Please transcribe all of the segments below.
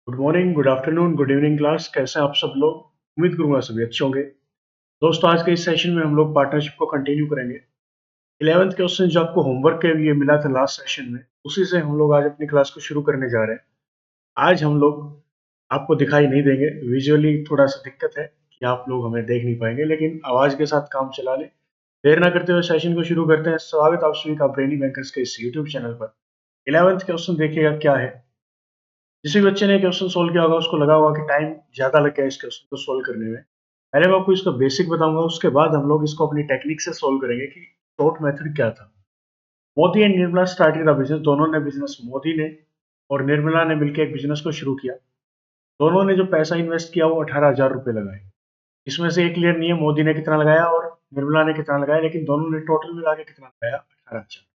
Good morning, good afternoon, good evening class. कैसे हैं आप सब लोग? उम्मीद करूंगा सभी अच्छे होंगे। दोस्तों, आज के इस सेशन में हम लोग पार्टनरशिप को कंटिन्यू करेंगे। 11th क्वेश्चन जो आपको होमवर्क के लिए मिला था लास्ट सेशन में, उसी से हम लोग आज अपनी क्लास को शुरू करने जा रहे हैं। आज हम लोग आपको दिखाई नहीं देंगे, विजुअली थोड़ा सा दिक्कत है कि आप लोग हमें देख नहीं पाएंगे, लेकिन आवाज के साथ काम चला लें। देर ना करते हुए सेशन को शुरू करते हैं। स्वागत आप सभी का ब्रेनी बैंकर्स के इस यूट्यूब चैनल पर। 11th क्वेश्चन देखिएगा क्या है। जिस भी बच्चे ने क्वेश्चन सोल्व किया होगा उसको लगा होगा कि टाइम ज्यादा लग गया इस क्वेश्चन को सोल्व करने में। पहले मैं आपको इसका बेसिक बताऊंगा, उसके बाद हम लोग इसको अपनी टेक्निक से सोल्व करेंगे कि शॉर्ट मेथड क्या था। Modi and Nirmala started the business. दोनों ने बिजनेस, मोदी ने और निर्मला ने मिलकर एक बिजनेस को शुरू किया। दोनों ने जो पैसा इन्वेस्ट किया वो 18,000 रुपए लगाए। इसमें से एक क्लियर नहीं है मोदी ने कितना लगाया और निर्मला ने कितना लगाया, लेकिन दोनों ने टोटल मिला के कितना लगाया, 18,000।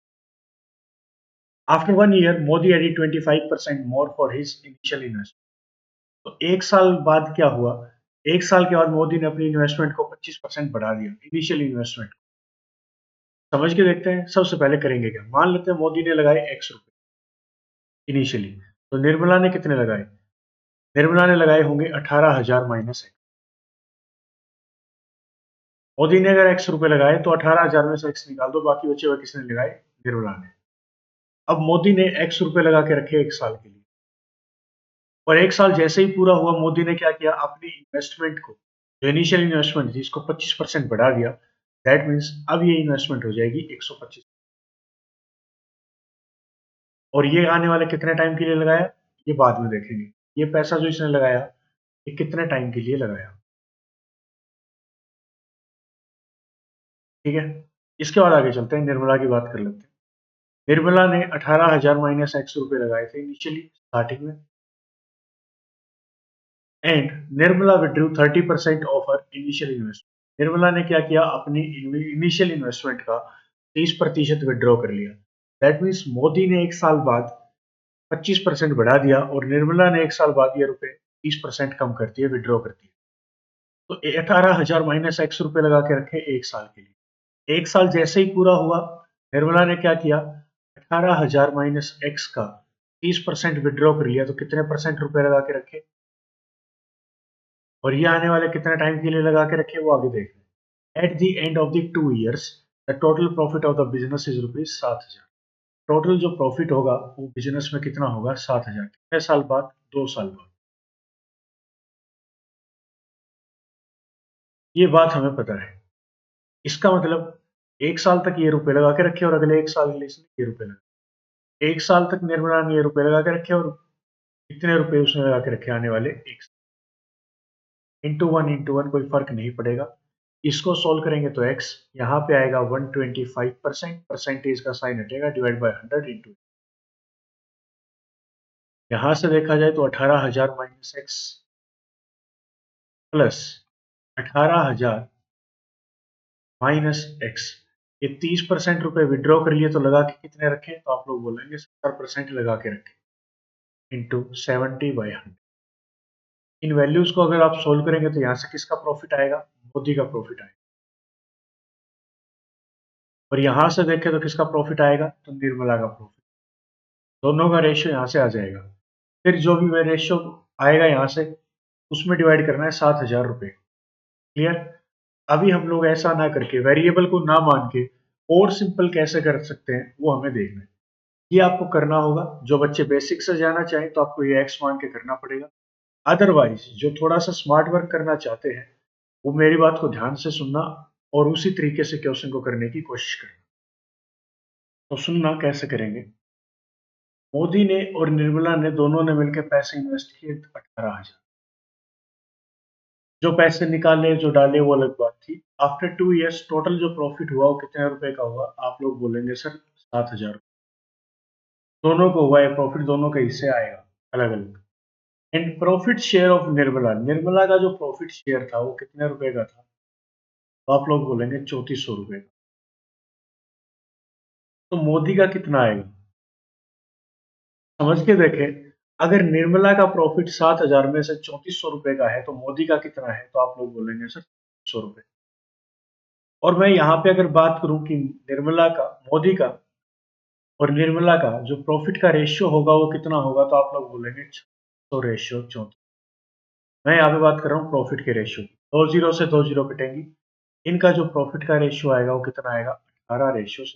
After 1 year Modi added 25% more for his initial investment. तो एक साल बाद क्या हुआ? एक साल के बाद मोदी ने अपनी इन्वेस्टमेंट को 25% बढ़ा दिया, इनिशियल इन्वेस्टमेंट। समझ के देखते हैं। सबसे पहले करेंगे क्या, मान लेते हैं मोदी ने लगाए X रुपए इनिशियली, तो निर्मला ने कितने लगाए? निर्मला ने लगाए होंगे 18,000 माइनस एक्स। मोदी ने अगर X रुपए लगाए तो 18,000 में से X निकाल दो, बाकी बचे हुए किसने लगाए? निर्मला ने। अब मोदी ने X रुपए लगा के रखे एक साल के लिए, और एक साल जैसे ही पूरा हुआ मोदी ने क्या किया, अपनी इन्वेस्टमेंट को, जो इनिशियल इन्वेस्टमेंट थी, इसको 25% बढ़ा दिया। दैट मीन्स अब ये इन्वेस्टमेंट हो जाएगी 125। और ये आने वाले कितने टाइम के लिए लगाया, ये बाद में देखेंगे। ये पैसा जो इसने लगाया ये कितने टाइम के लिए लगाया, ठीक है। इसके बाद आगे चलते हैं, निर्मला की बात कर लेते हैं। निर्मला ने 18,000 माइनस X रुपए लगाए थे इनिशियली स्टार्टिंग में, and Nirmala withdrew 30% of her initial investment. Nirmala ने क्या किया, अपनी इनिशियल इन्वेस्टमेंट का 30% विड्रॉ कर लिया। दैट मीन्स मोदी ने एक साल बाद 25% बढ़ा दिया और निर्मला ने एक साल बाद ये रुपए 30% कम कर दिए, विड्रॉ कर दिए। तो 18,000 माइनस X रुपए लगा के रखे एक साल के लिए। एक साल जैसे ही पूरा हुआ, निर्मला ने क्या किया, 18,000 माइनस एक्स का 30% विड्रॉ कर लिया। तो कितने परसेंट रुपए लगा के रखे, और ये आने वाले कितने टाइम के लिए लगा के रखे, वो आगे देख रहे हैं। Eight the end of the 2 years the total profit of the business is ₹7,000। Total जो प्रॉफिट होगा वो बिजनेस में कितना होगा, 7,000। कितने साल बाद? 2 साल बाद। ये बात हमें पता है। इसका मतलब एक साल तक ये रुपए लगा के रखे और अगले एक साल के लिए इसने ये रुपए लगा। एक साल तक निर्मला ने ये रुपए लगा के रखे और कितने रुपए उसने लगा के रखे आने वाले एक साल। इंटू वन कोई फर्क नहीं पड़ेगा। इसको सोल्व करेंगे तो x यहाँ पे आएगा 125%, परसेंटेज का साइन हटेगा, डिवाइड बाय 100 इंटू। यहां से देखा जाए तो 18,000 minus x plus 18,000 minus x, ये 30% रुपए विड्रॉ कर लिए, तो लगा के कितने रखे, तो आप लोग बोलेंगे 70% लगा के रखे, इंटू 70/100। इन वैल्यूज को अगर आप सोल्व करेंगे तो यहाँ से किसका प्रॉफिट आएगा, मोदी का प्रॉफिट आएगा। और यहां से देखें तो किसका प्रॉफिट आएगा, तो निर्मला का प्रॉफिट। दोनों का रेशियो यहाँ से आ जाएगा। फिर जो भी रेशियो आएगा यहाँ से, उसमें डिवाइड करना है 7,000 रुपए। क्लियर? अभी हम लोग ऐसा ना करके, वेरिएबल को ना मान के और सिंपल कैसे कर सकते हैं वो हमें देखना है। ये आपको करना होगा। जो बच्चे बेसिक से जाना चाहें तो आपको ये एक्स मान के करना पड़ेगा। अदरवाइज जो थोड़ा सा स्मार्ट वर्क करना चाहते हैं वो मेरी बात को ध्यान से सुनना और उसी तरीके से क्वेश्चन को करने की कोशिश करना। तो सुनना कैसे करेंगे। मोदी ने और निर्मला ने दोनों ने मिलकर पैसे इन्वेस्ट किए 18,000। जो पैसे निकाले, जो डाले, वो अलग बात थी। आफ्टर 2 years टोटल जो प्रॉफिट हुआ वो कितने रुपए का हुआ, आप लोग बोलेंगे सर 7,000। दोनों को हुआ है प्रॉफिट, दोनों के हिस्से आएगा अलग अलग। And profit share of Nirmala, Nirmala का जो प्रॉफिट शेयर था वो कितने रुपए का था, तो आप लोग बोलेंगे 3,400 रुपए का। तो मोदी का कितना आएगा, समझ के देखें। अगर निर्मला का प्रॉफिट 7,000 में से 3,400 रुपए का है तो मोदी का कितना है, तो आप लोग बोलेंगे सर 100 रुपए। और मैं यहाँ पे अगर बात करूं कि निर्मला का, मोदी का और निर्मला का जो प्रॉफिट का रेशियो होगा वो कितना होगा, तो आप लोग बोलेंगे 6। तो रेशियो 34। मैं यहाँ पे बात कर रहा हूँ प्रॉफिट के रेशियो की। 2 जीरो से 2 जीरो कटेंगी, इनका जो प्रॉफिट का रेशियो आएगा वो कितना आएगा? 18 रेशियो।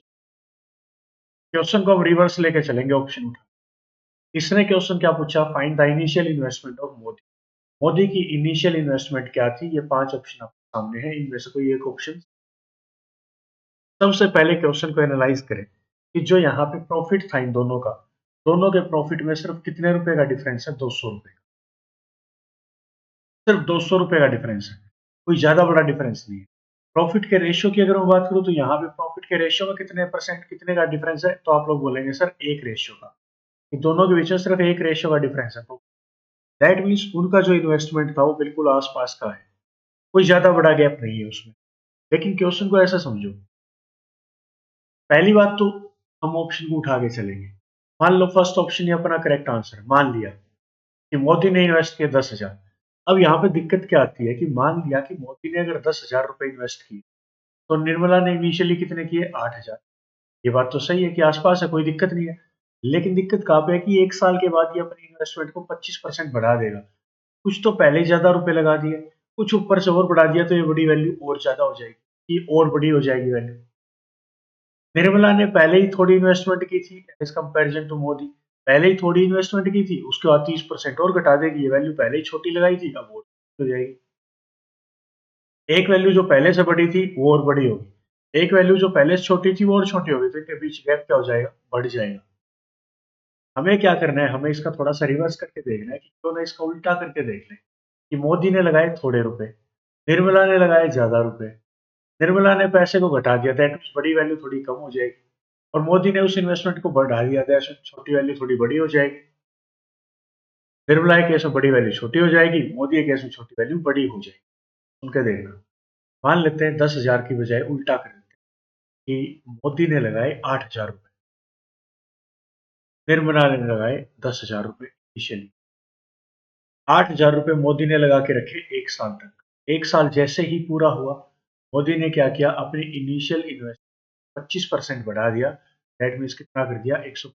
क्वेश्चन को हम रिवर्स लेके चलेंगे ऑप्शन उठा। इसने क्वेश्चन क्या पूछा? Find the initial investment of Modi. Modi की इनिशियल इन्वेस्टमेंट क्या थी? ये 5 ऑप्शन आपके सामने है, इनमें से कोई एक ऑप्शन। सबसे पहले क्वेश्चन को एनालाइज करें कि जो यहाँ पे प्रॉफिट था इन दोनों का, दोनों के प्रॉफिट में सिर्फ कितने रुपए का डिफरेंस है? 200 रुपए का। सिर्फ 200 रुपए का डिफरेंस है, कोई ज्यादा बड़ा डिफरेंस नहीं है। प्रॉफिट के रेशियो की अगर मैं बात करूं तो यहाँ पे प्रॉफिट के रेशियो में कितने परसेंट, कितने का डिफरेंस है? तो आप लोग बोलेंगे सर एक रेशियो का। इन दोनों के बीच में सिर्फ एक रेशियो का डिफरेंस है, तो दैट मीन्स उनका जो इन्वेस्टमेंट था वो बिल्कुल आसपास का है, कोई ज्यादा बड़ा गैप नहीं है उसमें। लेकिन क्वेश्चन को ऐसा समझो, पहली बात तो हम ऑप्शन को उठा के चलेंगे। मान लो फर्स्ट ऑप्शन ही अपना करेक्ट आंसर है, मान लिया कि मोदी ने इन्वेस्ट किया 10,000। अब यहाँ पे दिक्कत क्या आती है कि मान लिया कि मोदी ने अगर 10,000 रुपए इन्वेस्ट किए तो निर्मला ने इनिशियली कितने किए? 8,000। ये बात तो सही है कि आसपास है, कोई दिक्कत नहीं है। लेकिन दिक्कत कहाँ पे है कि 1 साल के बाद ये अपनी इन्वेस्टमेंट को 25% बढ़ा देगा। कुछ तो पहले ही ज्यादा रुपए लगा दिए, कुछ ऊपर से और बढ़ा दिया तो ये बड़ी वैल्यू और ज्यादा हो जाएगी, ये और बड़ी हो जाएगी वैल्यू। निर्मला ने पहले ही थोड़ी इन्वेस्टमेंट की थी एज कंपैरिजन टू मोदी, पहले ही थोड़ी इन्वेस्टमेंट की थी, उसके बाद 30% और घटा देगी, ये वैल्यू पहले ही छोटी लगाई थी, अब और हो जाएगी। एक वैल्यू जो पहले से बड़ी थी वो और बड़ी होगी, एक वैल्यू जो पहले से छोटी थी वो और छोटी होगी, तो इनके बीच गैप क्या हो जाएगा? बढ़ जाएगा। हमें क्या करना है, हमें इसका थोड़ा सा रिवर्स करके देखना है कि क्यों ना इसका उल्टा करके देख लें कि मोदी ने लगाए थोड़े रुपए, निर्मला ने लगाए ज्यादा रुपए। निर्मला ने पैसे को घटा दिया, दैट मीन्स बड़ी वैल्यू थोड़ी कम हो जाएगी, और मोदी ने उस इन्वेस्टमेंट को बढ़ा दिया, दैट मीन्स छोटी वैल्यू थोड़ी बड़ी हो जाएगी। निर्मला के केस में बड़ी वैल्यू छोटी हो जाएगी, मोदी के केस में छोटी वैल्यू बड़ी हो जाएगी। उनके देखना, मान लेते हैं 10,000 की बजाय उल्टा कर देते हैं कि मोदी ने लगाए 8,000 रुपए, निर्मला ने लगाए 10,000 रुपए इनिशियली। 8,000 रुपए मोदी ने लगा के रखे 1 साल तक। 1 साल जैसे ही पूरा हुआ, मोदी ने क्या किया? अपनी इनिशियल इन्वेस्ट 25% बढ़ा दिया, दैट मीन्स कितना कर दिया? 100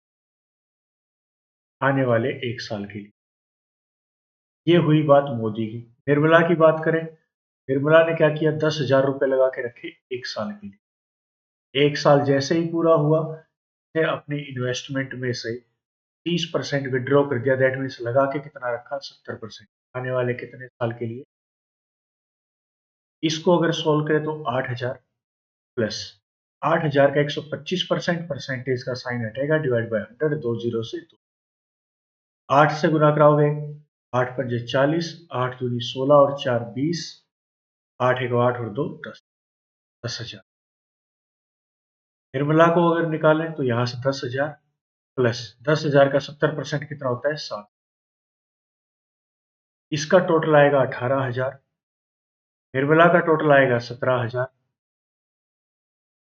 आने वाले 1 साल के लिए। ये हुई बात मोदी की। निर्मला की बात करें, निर्मला ने क्या किया? 10,000 रुपए लगा के रखे 1 साल के लिए। 1 साल जैसे ही पूरा हुआ, उसने अपनी इन्वेस्टमेंट में से 30% विड्रॉ कर दिया, दैट मीन्स लगा के कितना रखा? 70% आने वाले कितने साल के लिए? इसको अगर सोल्व करें तो 8,000 प्लस 8,000 का 125% परसेंटेज का साइन हटेगा, डिवाइड बाय 100, 2 जीरो से 2, 8 से गुना कराओगे, 8 पंजे 40, 8 दूनी 16 और 4 20, 8 एक 8 और 2 10, 10,000। निर्मला को अगर निकालें तो यहाँ से 10,000 प्लस 10,000 का 70% कितना होता है? 7। इसका टोटल आएगा 18,000, निर्मला का टोटल आएगा 17,000।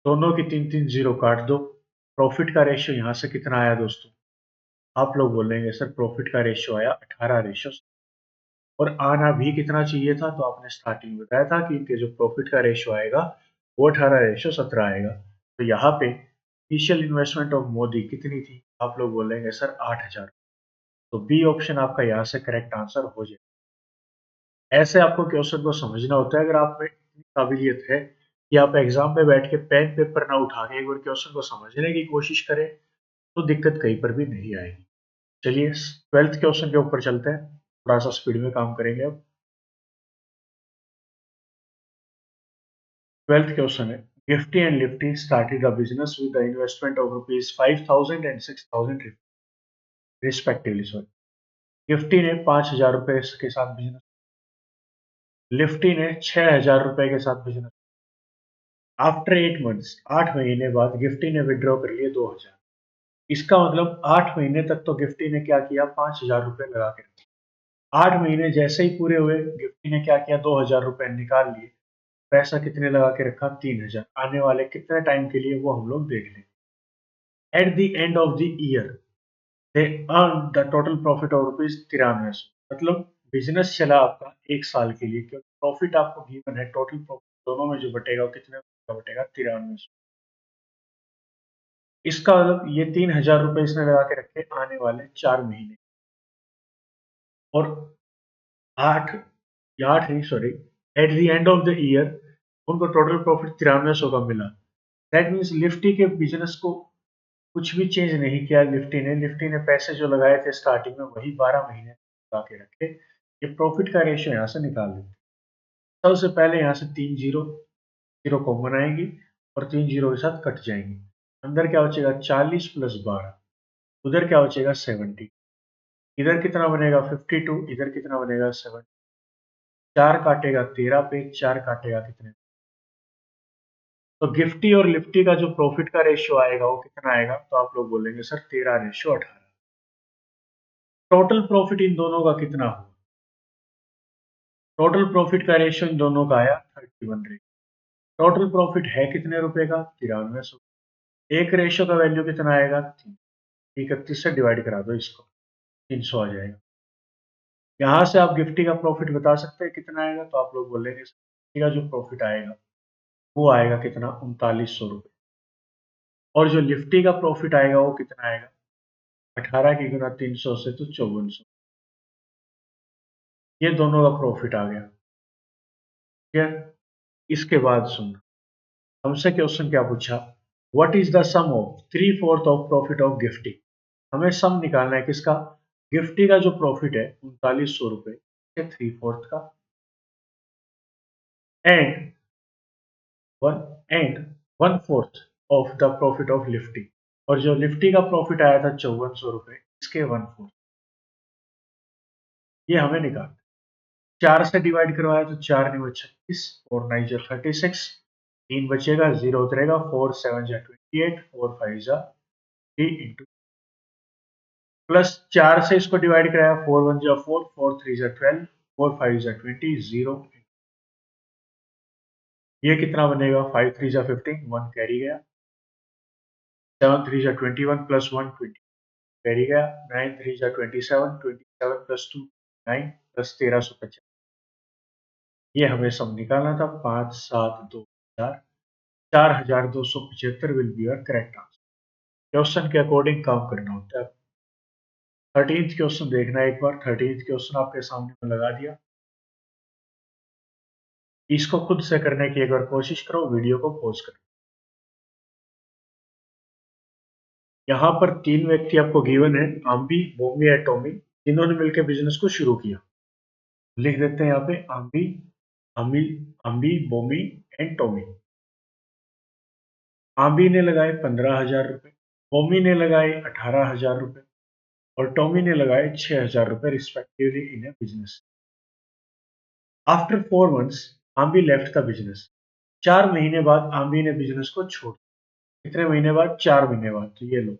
दोनों की 3 3 जीरो काट दो। प्रॉफिट का रेशियो यहाँ से कितना आया दोस्तों? आप लोग बोलेंगे सर प्रॉफिट का रेशियो आया 18 रेशियो, और आना भी कितना चाहिए था? तो आपने स्टार्टिंग में बताया था कि इनके जो प्रॉफिट का रेशियो आएगा वो 18 रेशियो 17 आएगा। तो यहाँ पे इनिशियल इन्वेस्टमेंट ऑफ मोदी कितनी थी? आप लोग बोलेंगे सर 8,000। तो बी ऑप्शन आपका यहाँ से करेक्ट आंसर हो जाए। ऐसे आपको क्वेश्चन को समझना होता है। अगर आप में इतनी काबिलियत है कि आप एग्जाम में बैठ के पेन पेपर ना उठा के एक बार क्वेश्चन को समझने की कोशिश करें, तो दिक्कत कहीं पर भी नहीं आएगी। चलिए 12th क्वेश्चन के ऊपर चलते हैं, थोड़ा सा स्पीड में काम करेंगे अब। 12th क्वेश्चन है, Gifty and Lifty started a business with the investment of ₹5,000 and 6,000 respectively. Sorry, Gifty ने 5,000 रुपए के साथ बिजनेस, लिफ्टी ने 6,000 रुपए के साथ बिजनेस। आफ्टर 8 मंथ्स, 8 महीने बाद गिफ्टी ने विड्रॉ कर लिए 2,000। इसका मतलब 8 महीने तक तो गिफ्टी ने क्या किया? 5,000 रुपए लगा के रखे। 8 महीने जैसे ही पूरे हुए, गिफ्टी ने क्या किया? 2,000 रुपए निकाल लिए। पैसा कितने लगा के रखा? 3,000। आने वाले कितने टाइम के लिए वो हम लोग देख लें। Eight the end of the year they earn the total profit of ₹9300। मतलब बिजनेस चला आपका 1 साल के लिए, क्योंकि प्रॉफिट आपको गिवन है, टोटल प्रॉफिट दोनों में जो बटेगा वो कितने का बटेगा? 9300। इसका मतलब ये 3,000 रुपए इसने लगा के रखे आने वाले 4 महीने। और 8 या 8 नहीं sorry, eight the end of the year उनको टोटल प्रॉफिट 9300 का मिला। दैट मीन्स निफ्टी के बिजनेस को कुछ भी चेंज नहीं किया निफ्टी ने पैसे जो लगाए थे स्टार्टिंग में वही 12 महीने लगा के रखे। ये प्रॉफिट का रेशियो यहाँ से निकाल लेते हैं। सबसे पहले यहाँ से 3 जीरो जीरो कॉमन आएंगी और 3 जीरो के साथ कट जाएंगी। अंदर क्या बचेगा 40 प्लस 12, उधर क्या बचेगा 70, इधर कितना बनेगा 52, इधर कितना बनेगा 7, 4 काटेगा 13 पे, 4 काटेगा कितने, तो गिफ्टी और लिफ्टी का जो प्रॉफिट का रेशियो आएगा वो कितना आएगा, तो आप लोग बोलेंगे सर 13:18। टोटल प्रॉफिट इन दोनों का कितना हुआ, टोटल प्रॉफिट का रेशियो इन दोनों का आया 31 रेशियो। टोटल प्रॉफिट है कितने रुपए का 9300। एक रेशियो का वैल्यू कितना आएगा 3, 31 से डिवाइड करा दो इसको, 300 आ जाएगा। यहाँ से आप गिफ्टी का प्रॉफिट बता सकते हैं कितना आएगा, तो आप लोग बोलेंगे गिफ्टी का जो प्रॉफिट आएगा वो आएगा कितना 3900 रुपये, और जो निफ्टी का प्रॉफिट आएगा वो कितना आएगा 18 की गुना 300 से तो 5400। ये दोनों का प्रॉफिट आ गया। ठीक है, इसके बाद सुनना, हमसे क्वेश्चन क्या पूछा, what is the sum of 3/4 of profit of Gifty. हमें सम निकालना है किसका, गिफ्टी का जो प्रॉफिट है 3900 रुपये, 3/4 का, and one and 1/4 of the profit of Nifty, और जो निफ्टी का प्रॉफिट आया था 5400 रुपये, इसके 1/4, ये हमें निकालना। 4 से डिवाइड करवाया तो 4 नहीं 36 और 9 जा 36, 3 बचेगा, 0 उतरेगा, 4 7 जा 28, 4 5 जा 3 इंटू, प्लस 4 से इसको डिवाइड कराया, 4 1 जा 4, 4 3 जा 12, 4 5 जा 20, 0, ये कितना बनेगा 5 3 जा 15, 1 कैरी गया, 7 3 जा 21 प्लस 1 20 कैरी गया, 9 3 जा 27, 27 प्लस 2 9 प्लस 1350, ये हमें सम निकालना था। 5 7 2 4, 4275 will be your correct answer. Question के अकॉर्डिंग काम करना होता है। 13th क्वेश्चन देखना एक बार, 13th क्वेश्चन आपके सामने में लगा दिया, इसको खुद से करने की एक बार कोशिश करो, वीडियो को पॉज करो। यहाँ पर 3 व्यक्ति आपको गिवन है, आम्बी बोमी या टॉमी, जिन्होंने मिलकर बिजनेस को शुरू किया। लिख देते हैं यहाँ पे आम्बी अम्बी अम्बी बोमी एंड टॉमी। आम्बी ने लगाए 15,000 रुपए, बोमी ने लगाए 18,000 रुपए और टॉमी ने लगाए 6,000 रुपए respectively in a business. After 4 months Ambi left the business. 4 महीने बाद आम्बी ने बिजनेस को छोड़, कितने महीने बाद 4 महीने बाद, तो ये लो,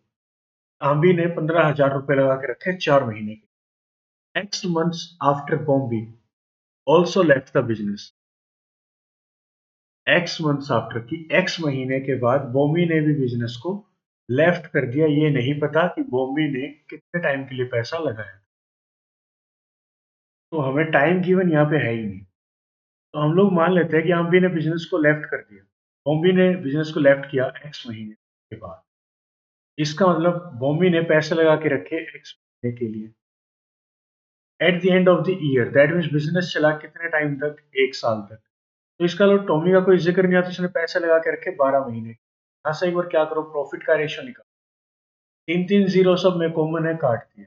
आम्बी ने 15,000 रुपए लगा के रखे 4 महीने के। Next months after बॉम्बी also left the business. X months after की एक्स महीने के बाद बॉम्बी ने भी बिजनेस को लेफ्ट कर दिया। ये नहीं पता कि बॉम्बी ने कितने टाइम के लिए पैसा लगाया, तो हमें टाइम गिवन यहाँ पे है ही नहीं, तो हम लोग मान लेते हैं कि आम्बी ने बिजनेस को लेफ्ट कर दिया, बॉम्बी ने बिजनेस को लेफ्ट किया एक्स महीने के बाद। इसका मतलब बॉम्बी ने पैसे लगा के रखे एक्स महीने के लिए। Eight the end of the year that means business चला कितने टाइम तक, 1 साल तक। तो इसका मतलब टॉमी का कोई जिक्र नहीं आता, उसने पैसे लगा के रखे 12 महीने। यहाँ से एक बार क्या करो, प्रॉफिट का रेशियो निकालो, 3 3 जीरो सब में कॉमन है, काट दिया।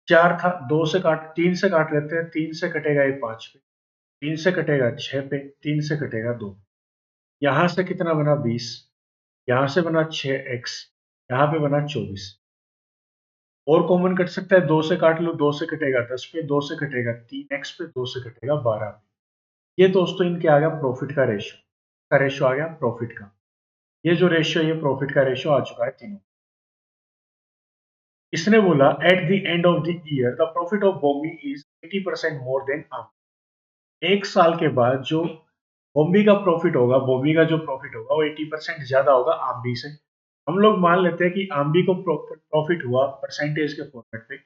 4 था, 2 से काट, 3 से काट लेते हैं, 3 से कटेगा ये 5 पे, 3 से कटेगा 6 पे, 3 से कटेगा 2, यहाँ से कितना बना 20, यहाँ से बना 6x, यहाँ पे बना 24, और कॉमन कट सकता है, 2 से काट लो, 2 से कटेगा 10 पे, 2 से कटेगा 3x पे, 2 से कटेगा 12 पे। ये दोस्तों इनके आ गया प्रॉफिट का रेशियो, का रेशियो आ गया प्रॉफिट का। ये जो रेशियो, ये प्रॉफिट का रेशियो आ चुका है तीनों। इसने बोला at the end of the year the profit of Bombi is 80% more than Ambi. 1 साल के बाद जो बॉम्बी का प्रॉफिट होगा, बॉम्बी का जो प्रॉफिट होगा वो 80% ज्यादा होगा आम्बी से। हम लोग मान लेते हैं कि आम्बी को प्रॉफिट हुआ परसेंटेज के फॉर्मेट पे,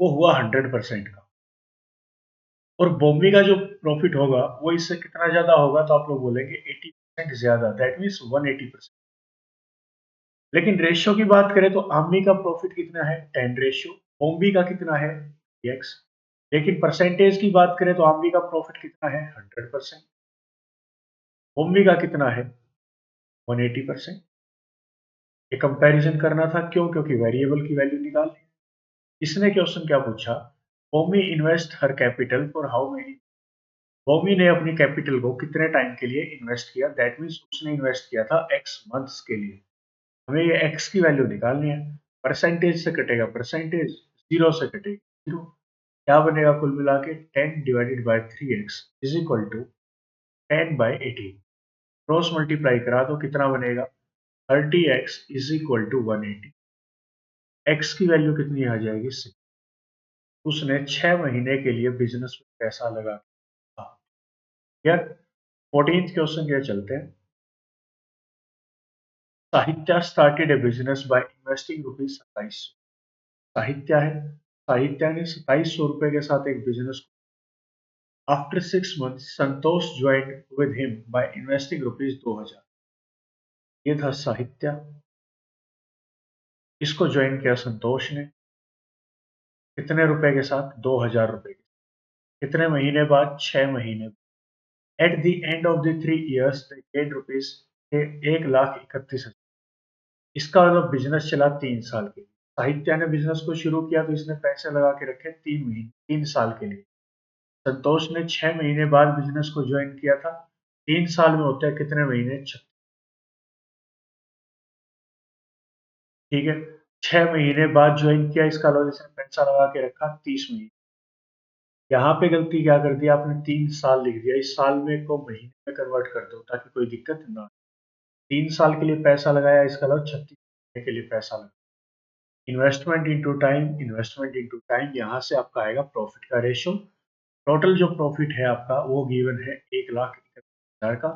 वो हुआ 100% का, और बॉम्बे का जो प्रॉफिट होगा वो इससे कितना ज्यादा होगा, तो आप लोग बोलेंगे 80% ज्यादा, दैट मीन्स 180%। लेकिन रेशियो की बात करें तो आम्बी का प्रॉफिट कितना है 10 रेशियो, बॉम्बे का कितना है एक्स। लेकिन परसेंटेज की बात करें तो आमवी का प्रॉफिट कितना है 100%, ओमवी का कितना है 180%। ये कंपैरिजन करना था, क्यों? क्योंकि वेरिएबल की वैल्यू निकालनी। इसने क्वेश्चन क्या पूछा, Omi invest her capital for how many. Omi ने अपनी कैपिटल को कितने टाइम के लिए इन्वेस्ट किया, दैट मीन्स उसने इन्वेस्ट किया था एक्स मंथ्स के लिए। हमें ये एक्स की वैल्यू निकालनी है। परसेंटेज से कटेगा परसेंटेज, जीरो से कटेगी जीरो। क्या बनेगा कुल मिला के 10 divided by 3x is equal to 10 बाई 18। क्रॉस मल्टीप्लाई करा तो कितना बनेगा 30x is equal to 180। X की वैल्यू कितनी आ जाएगी 6। उसने 6 महीने के लिए बिजनेस में पैसा लगा था। यार 14th क्वेश्चन के चलते हैं। साहित्य started A business by investing rupees 2700। साहित्य है, साहित्य ने 2700 रुपए के साथ एक business. After 6 months Santosh joined with him by investing rupees 2000। ये था साहित्य, इसको ज्वाइन किया संतोष ने कितने रुपए के साथ 2000 रुपए के। कितने महीने बाद 6 महीने। Eight the end of the 3 years they gained rupees 1,31,000। इसका मतलब बिजनेस चला 3 साल के लिए। साहित्य ने बिजनेस को शुरू किया तो इसने पैसे लगा के रखे 3 महीने 3 साल के लिए। संतोष ने 6 महीने बाद बिजनेस को ज्वाइन किया था। 3 साल में होते हैं कितने महीने, 36। ठीक है, 6 महीने बाद ज्वाइन किया, इसका मतलब इसने पैसा लगा के रखा 30 महीने। यहाँ पे गलती क्या कर दिया आपने, 3 साल लिख दिया। इस साल में को महीने में कन्वर्ट कर दो ताकि कोई दिक्कत ना। 3 साल के लिए पैसा लगाया, इसका मतलब 36 महीने के लिए पैसा लगा। Investment into time, investment into time, यहाँ से आपका आएगा प्रॉफिट का रेशो। टोटल जो प्रॉफिट है आपका वो गिवन है 1,31,000 का।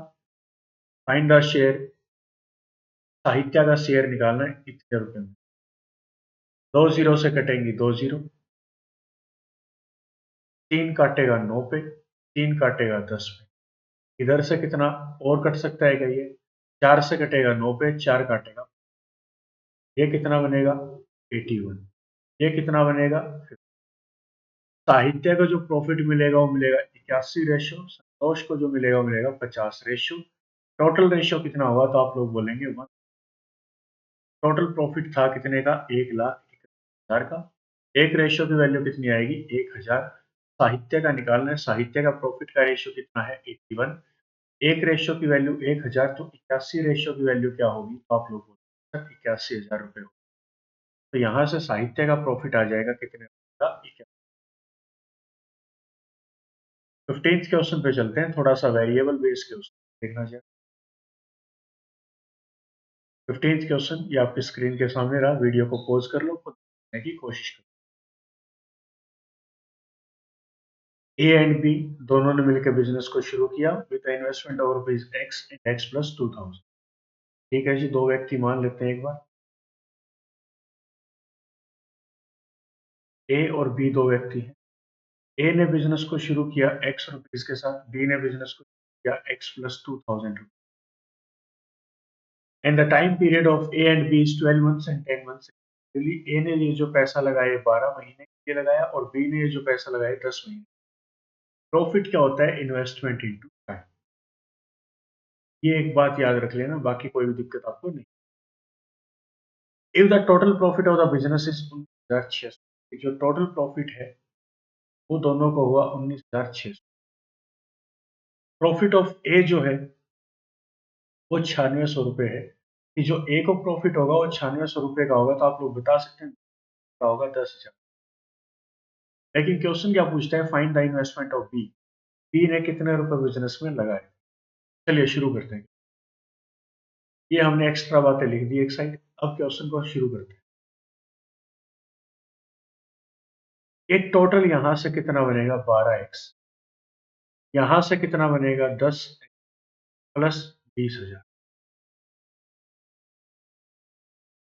फाइंड द शेयर, साहित्य का शेयर निकालना है इतने रुपए में। 2 जीरो से कटेंगी 2 जीरो, 3 काटेगा 9 पे, 3 काटेगा 10 पे। इधर से कितना और कट सकता है क्या, ये 4 से कटेगा 9 पे, 4 काटेगा, ये कितना बनेगा 81। ये कितना बनेगा। साहित्य को जो प्रॉफिट मिलेगा वो मिलेगा 81 रेशो, संतोष को जो मिलेगा वो मिलेगा 50 रेशो। टोटल रेशो कितना होगा तो आप लोग बोलेंगे 1। टोटल प्रॉफिट था कितने का 1,31,000 का। एक रेशो की वैल्यू कितनी आएगी 1000। साहित्य का निकालना है, साहित्य का प्रॉफिट का रेशो कितना है 81। एक रेशो की वैल्यू 1000, तो 81 रेशो की वैल्यू क्या होगी तो आप लोग बोलेंगे 81,000 रुपए। तो यहाँ से साहित्य का प्रॉफिट आ जाएगा कितने का 81। 15th क्वेश्चन पे चलते हैं, थोड़ा सा वेरिएबल बेस क्वेश्चन देखना चाहिए। 15th क्वेश्चन ये आपकी स्क्रीन के सामने रहा, वीडियो को पॉज कर लो, खुद देखने की कोशिश करो। ए एंड बी दोनों ने मिलकर बिजनेस को शुरू किया with investment of rupees x and x plus 2000। ठीक है जी, दो व्यक्ति मान लेते हैं एक बार। ए और बी दो व्यक्ति हैं। ए ने बिजनेस को शुरू किया एक्स रुपीज के साथ, बी ने बिजनेस को शुरू किया X plus 2000 rupees. And the time period of A and B is 12 months and 10 months. A ने ये जो पैसा लगाया 12 महीने के लिए लगाया और बी ने ये जो पैसा लगाया 10 महीने। प्रॉफिट क्या होता है, इन्वेस्टमेंट इनटू टाइम। ये एक बात याद रख लेना, बाकी कोई भी दिक्कत आपको नहीं। If the total profit of the business is 19,600, जो टोटल प्रॉफिट है वो दोनों को हुआ 19,600। प्रॉफिट ऑफ ए जो है वो 9600 रुपये है। कि जो ए को प्रॉफिट होगा वो 9600 रुपये का होगा, तो आप लोग बता सकते हैं क्या होगा 10,000। लेकिन क्वेश्चन क्या पूछता है, find the investment of B. B ने कितने रुपए बिजनेस में लगाए। चलिए शुरू करते हैं। ये हमने एक्स्ट्रा बातें लिख दी एक साइड। अब क्वेश्चन को शुरू करते हैं। एक टोटल यहां से कितना बनेगा 12x, यहां से कितना बनेगा 10 प्लस 20,000।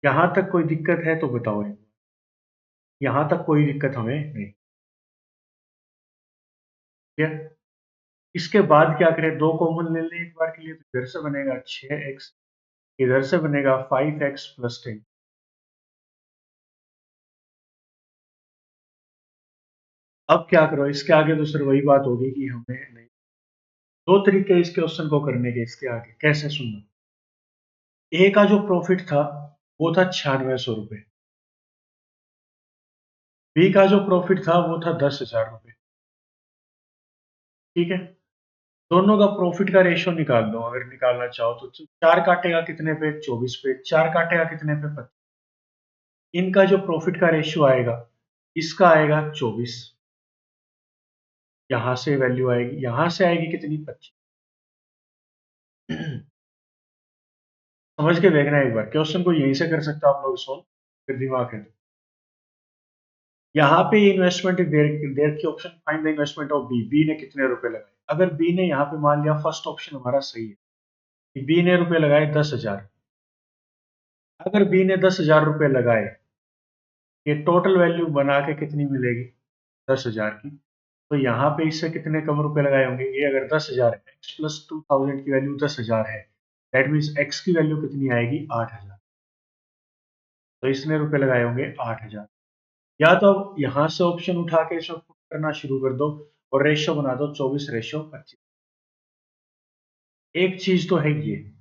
यहां तक कोई दिक्कत है तो बताओ। यहां तक कोई दिक्कत हमें नहीं है। इसके बाद क्या करें, दो कॉमन ले लें एक बार के लिए, तो इधर से बनेगा 6x, इधर से बनेगा 5x प्लस 10। अब क्या करो, इसके आगे तो सिर्फ वही बात होगी कि हमें नहीं। दो तरीके इस क्वेश्चन को करने के, इसके आगे कैसे सुनना। ए का जो प्रॉफिट था वो था 9600 रुपये। बी का जो प्रॉफिट था वो था 10,000 रुपये। ठीक है, दोनों का प्रॉफिट का रेशियो निकाल दो अगर निकालना चाहो तो। चार काटेगा कितने पे? 24 पे। चार काटेगा कितने पे? 25। इनका जो प्रॉफिट का रेशियो आएगा, इसका आएगा 24। यहां से वैल्यू आएगी, यहां से आएगी कितनी? 25। समझ के देखना एक बार, क्वेश्चन को यहीं से कर सकते हो आप लोग सोल्व, फिर दिमाग है। यहाँ पे इन्वेस्टमेंट देर देर की option, find the investment of B. B ने कितने रुपए लगाए? अगर बी ने यहाँ पे मान लिया फर्स्ट ऑप्शन हमारा सही है कि बी ने रुपए लगाए 10,000। अगर बी ने 10,000 रुपए लगाए, ये टोटल वैल्यू बना के कितनी मिलेगी? 10,000 की। तो यहाँ पे इससे कितने कम रुपए लगाए होंगे? ये अगर 10,000 है, एक्स प्लस 2000 की वैल्यू 10,000 है, दैट मीन्स एक्स की वैल्यू कितनी आएगी? 8,000। तो इसने रुपए लगाए होंगे 8,000। या तो अब यहाँ से ऑप्शन उठा के इसमें पुट करना शुरू कर दो और रेशियो बना दो 24:25। एक चीज तो है ये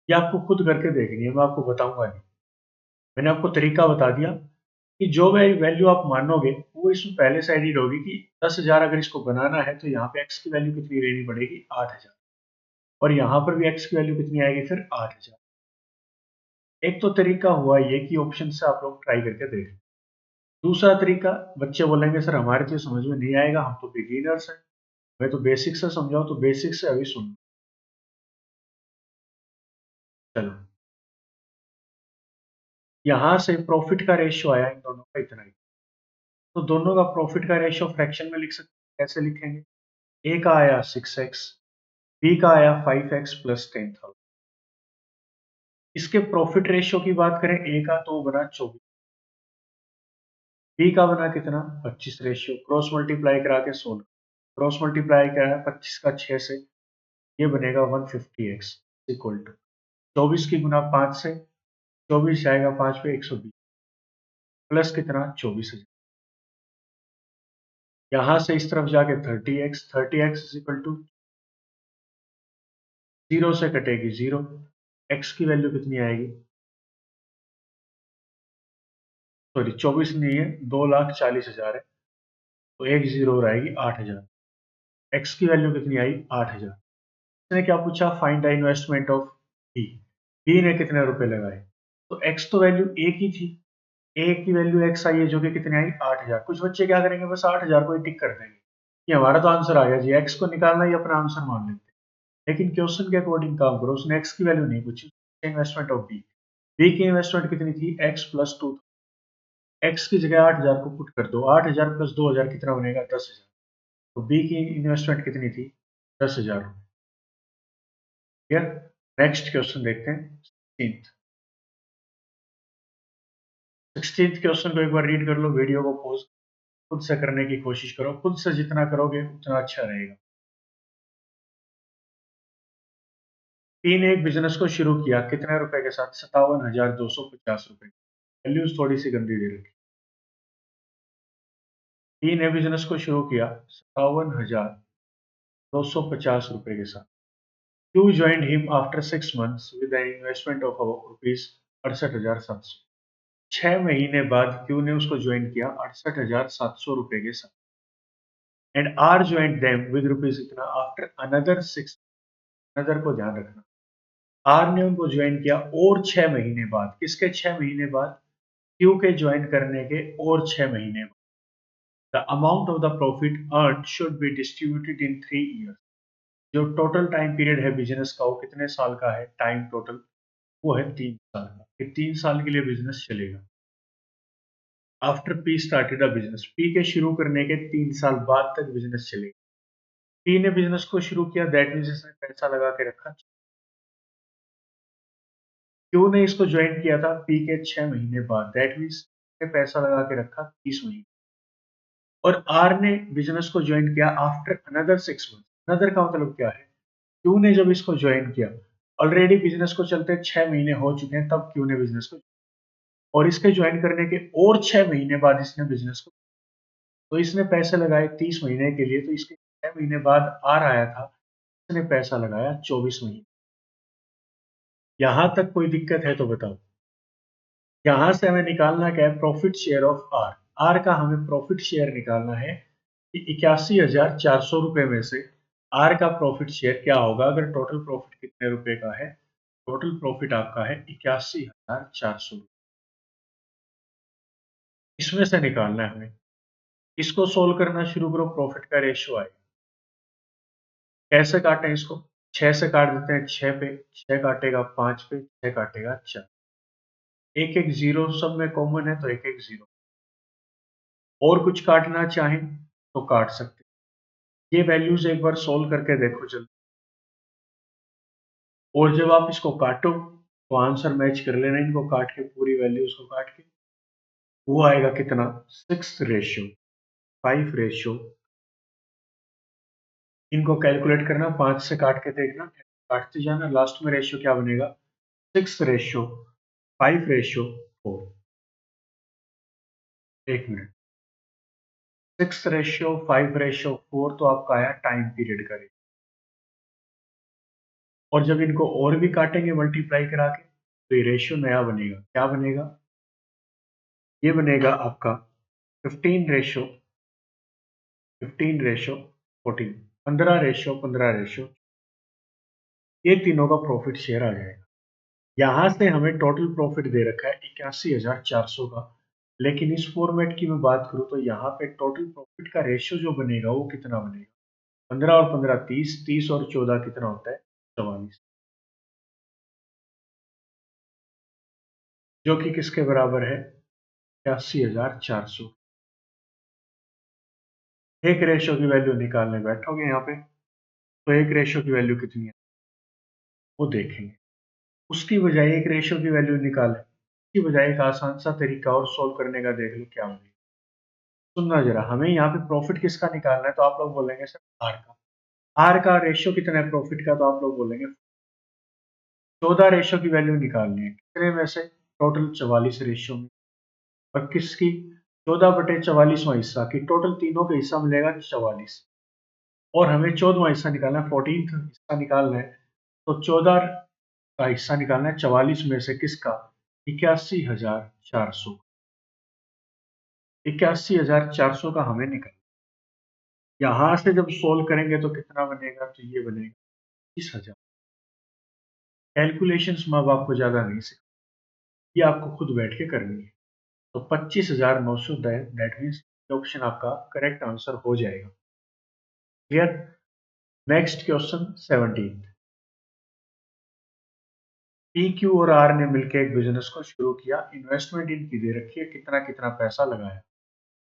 आपको खुद करके देखनी है, मैं आपको बताऊंगा नहीं। मैंने आपको तरीका बता दिया कि जो वैल्यू आप मानोगे वो इसमें पहले से एडिड होगी कि 10,000 अगर इसको बनाना है तो यहाँ पे एक्स की वैल्यू कितनी लेनी पड़ेगी? 8,000। और यहाँ पर भी एक्स की वैल्यू कितनी आएगी फिर? 8,000। एक तो तरीका हुआ ये कि ऑप्शन से आप लोग ट्राई करके देख। दूसरा तरीका, बच्चे बोलेंगे सर हमारे तो समझ में नहीं आएगा, हम तो बिगिनर्स हैं, मैं तो बेसिक से समझाऊं। तो बेसिक से अभी सुन। चलो, यहां से प्रॉफिट का रेशियो आया इन दोनों का इतना ही। तो दोनों का प्रॉफिट का रेशियो फ्रैक्शन में लिख सकते हैं। कैसे लिखेंगे? ए का आया 6x, बी का आया 5x प्लस 10,000। इसके प्रॉफिट रेशियो की बात करें, ए का तो बना 24, बी का बना कितना? 25। रेशियो क्रॉस मल्टीप्लाई करा के 16। क्रॉस मल्टीप्लाई क्या है? 25 का 6 से, ये बनेगा 150x इक्वल टू 24 की गुना 5 से, 24 जाएगा 5 पे 120 प्लस कितना? 24,000। यहां से इस तरफ जाके 30x, 30x is equal to 0 से कटेगी 0। x की वैल्यू कितनी आएगी? सॉरी 24 नहीं है, 2,40,000 है। तो एक जीरो और आएगी 8,000। x की वैल्यू कितनी आई? 8,000। इसने क्या पूछा? Find the investment of B. B ने कितने रुपए लगाए? तो x तो वैल्यू ए की थी, ए की वैल्यू x आई है जो कि कितनी आई? 8,000। कुछ बच्चे क्या करेंगे, बस 8,000 को ही टिक कर देंगे कि हमारा तो आंसर आ गया जी, x को निकालना ही अपना आंसर मान लेते हैं। लेकिन क्वेश्चन के अकॉर्डिंग काम करो, उसने x की वैल्यू नहीं पूछी, इन्वेस्टमेंट ऑफ बी। बी की इन्वेस्टमेंट कितनी थी? x plus 2। x की जगह 8,000 को पुट कर दो, 8,000 प्लस 2,000 कितना बनेगा? 10,000। तो बी की इन्वेस्टमेंट कितनी थी? 10,000 रुपये। क्लियर? नेक्स्ट क्वेश्चन देखते हैं, 16th क्वेश्चन को एक बार रीड कर लो, वीडियो को पॉज, खुद से करने की कोशिश करो। खुद से जितना करोगे उतना अच्छा रहेगा। पी ने एक बिजनेस को शुरू किया कितने रुपए के साथ? 57,250 रुपए। वैल्यूज थोड़ी सी गंदी दे रखी। पी ने बिजनेस को शुरू किया 57,250 रुपए के साथ। Q joined him after 6 months with an investment of rupees 68,700। 6 महीने बाद क्यू ने उसको ज्वाइन किया 68,700 रुपए के साथ। And R join them with rupees इतना आफ्टर अनदर 6। अनदर को ध्यान रखना, आर ने उनको ज्वाइन किया और 6 महीने बाद। किसके 6 महीने बाद? क्यू के ज्वाइन करने के और 6 महीने बाद। The amount of the profit earn should be distributed in 3 year. जो टोटल टाइम पीरियड है बिजनेस का वो कितने साल का है? टाइम टोटल वो है 3 साल का। ये 3 साल के लिए बिजनेस चलेगा। After P started a business, P के शुरू करने के 3 साल बाद तक बिजनेस चलेगा। पी ने बिजनेस को शुरू किया, दैट मीन्स इसने पैसा लगा के रखा। क्यू ने इसको ज्वाइन किया था पी के 6 महीने बाद, दैट मीन्स पैसा लगा के रखा 30 महीने। और आर ने बिजनेस को ज्वाइन किया आफ्टर अनदर 6 मंथ। अनदर का मतलब क्या है? क्यू ने जब इसको ज्वाइन किया, ऑलरेडी बिजनेस को चलते 6 महीने हो चुके हैं, तब क्यू ने बिजनेस को, और इसके ज्वाइन करने के और 6 महीने बाद इसने बिजनेस को। तो इसने पैसे लगाए 30 महीने के लिए, तो इसके 6 महीने बाद आर आया था, इसने पैसा लगाया 24 महीने। यहां तक कोई दिक्कत है तो बताओ। यहां से हमें निकालना क्या है, profit share of R. R का हमें प्रॉफिट शेयर निकालना है कि 81,400 रुपए में से आर का प्रॉफिट शेयर क्या होगा। अगर टोटल प्रॉफिट कितने रुपए का है, टोटल प्रॉफिट आपका है 81,400। इसमें से निकालना है हमें। इसको सोल्व करना शुरू करो, प्रॉफिट का रेशियो आए। कैसे काटें इसको, 6 से काट देते हैं, 6 पे 6 काटेगा 5 पे, 6 काटेगा 4, एक एक जीरो सब में कॉमन है तो एक एक जीरो। और कुछ काटना चाहें तो काट सकते हैं। ये वैल्यूज एक बार सोल्व करके देखो जल्दी, और जब आप इसको काटो तो आंसर मैच कर लेना इनको काट के, पूरी वैल्यूज को काट के। वो आएगा कितना, 6:5। इनको कैलकुलेट करना, 5 से काट के देखना, काटते जाना, लास्ट में रेशियो क्या बनेगा, 6:5:4। एक मिनट, 6:5:4 तो आपका आया टाइम पीरियड का रेशियो। और जब इनको और भी काटेंगे मल्टीप्लाई करा के, तो ये रेशियो नया बनेगा। क्या बनेगा, ये बनेगा आपका 15:14, 15:15। ये तीनों का प्रॉफिट शेयर आ जाएगा। यहां से हमें टोटल प्रॉफिट दे रखा है 81,400 का, लेकिन इस फॉर्मेट की मैं बात करूं तो यहाँ पे टोटल प्रॉफिट का रेशियो जो बनेगा वो कितना बनेगा, 15 और 15 30, 30 और 14 कितना होता है, 44, जो कि किसके बराबर है, 81,400। एक रेशियो की वैल्यू निकालने बैठोगे यहाँ पे, तो एक रेशियो की वैल्यू कितनी है वो देखेंगे। उसकी बजाय एक रेशियो की वैल्यू निकालें, उसकी बजाय एक आसान सा तरीका और सोल्व करने का देख लो क्या होगा। सुनना जरा, हमें यहाँ पे प्रॉफिट किसका निकालना है, तो आप लोग बोलेंगे सर आर का। आर का रेशियो कितना है प्रॉफिट का, तो आप लोग बोलेंगे 14 रेशियो की वैल्यू निकालनी है। कितने में से, टोटल 44 रेशियो में। और किसकी, 14/44वां हिस्सा की, टोटल तीनों का हिस्सा मिलेगा 44। और हमें 14वां हिस्सा निकालना है, 14th हिस्सा निकालना है। तो 14 का हिस्सा निकालना है 44 में से किसका, 81,400। 81,400 का हमें निकालना। यहां से जब सोल्व करेंगे तो कितना बनेगा, तो ये बनेगा 20,000। कैलकुलेशंस मैं अब आपको ज्यादा नहीं सिखा, ये आपको खुद बैठ के करनी है। तो 25,900, दैट मीन्स ऑप्शन आपका करेक्ट आंसर हो जाएगा। Clear. Next question 17। P Q और आर ने मिलकर एक बिजनेस को शुरू किया। इन्वेस्टमेंट इनकी दे रखी है, कितना कितना पैसा लगाया।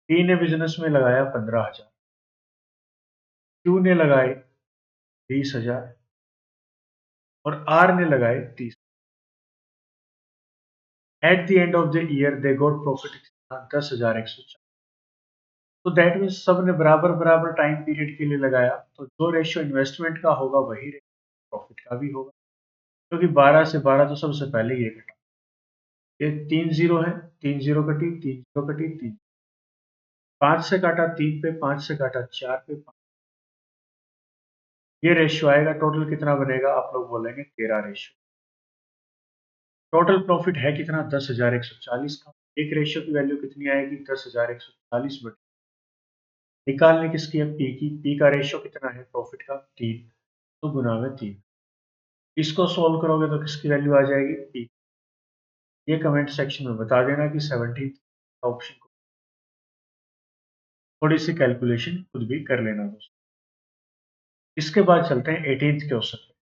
पी ने बिजनेस में लगाया 15,000, क्यू ने लगाए 20,000 और आर ने लगाए 30। Eight the end of the year they got profit 10,140। तो दैट मीन्स सब ने बराबर बराबर टाइम पीरियड के लिए लगाया, तो जो रेशियो इन्वेस्टमेंट का होगा वही प्रॉफिट का भी होगा, क्योंकि 12 से 12 तो सबसे पहले ये कटा। ये 3 जीरो है, 3 जीरो कटी, 3 जीरो कटी, 3, 5 से काटा 3 पे, 5 से काटा 4 पे, 5। ये रेशियो आएगा, टोटल कितना बनेगा, आप लोग बोलेंगे 13 रेशियो। टोटल प्रॉफिट है कितना, 10,140 का। एक रेशियो की वैल्यू कितनी आएगी, 10,140 बटे, निकालने किसकी है, पी की। पी का रेशियो कितना है प्रॉफिट का, 3, तो गुना में 3। इसको सोल्व करोगे तो किसकी वैल्यू आ जाएगी, पी। ये कमेंट सेक्शन में बता देना कि 17 ऑप्शन को थोड़ी सी कैलकुलेशन खुद भी कर लेना दोस्तों। इसके बाद चलते हैं 18th क्वेश्चन पे।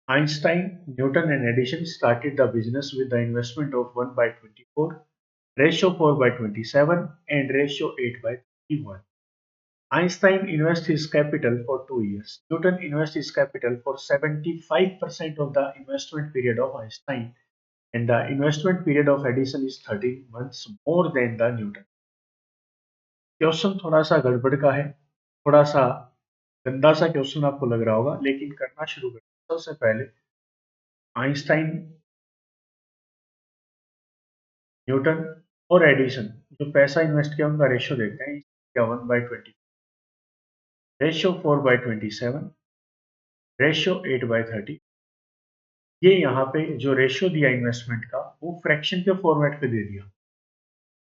Einstein, Newton and Edison started the business with the investment of 1/24, ratio 4/27 and ratio 8/31. Einstein invests his capital for 2 years. Newton invests his capital for 75% of the investment period of Einstein, and the investment period of Edison is 13 months more than the Newton. Question थोड़ा सा गड़बड़ का है, थोड़ा सा गंदा सा question आपको लग रहा होगा, लेकिन करना शुरू करें। सबसे पहले आइंस्टाइन, न्यूटन और एडिशन, जो पैसा इन्वेस्ट किया उनका रेशियो देखते हैं। क्या 1/20, रेशियो 4/27, रेशियो 8/30। ये यहाँ पे जो रेशियो दिया इन्वेस्टमेंट का वो फ्रैक्शन के फॉर्मेट पे दे दिया।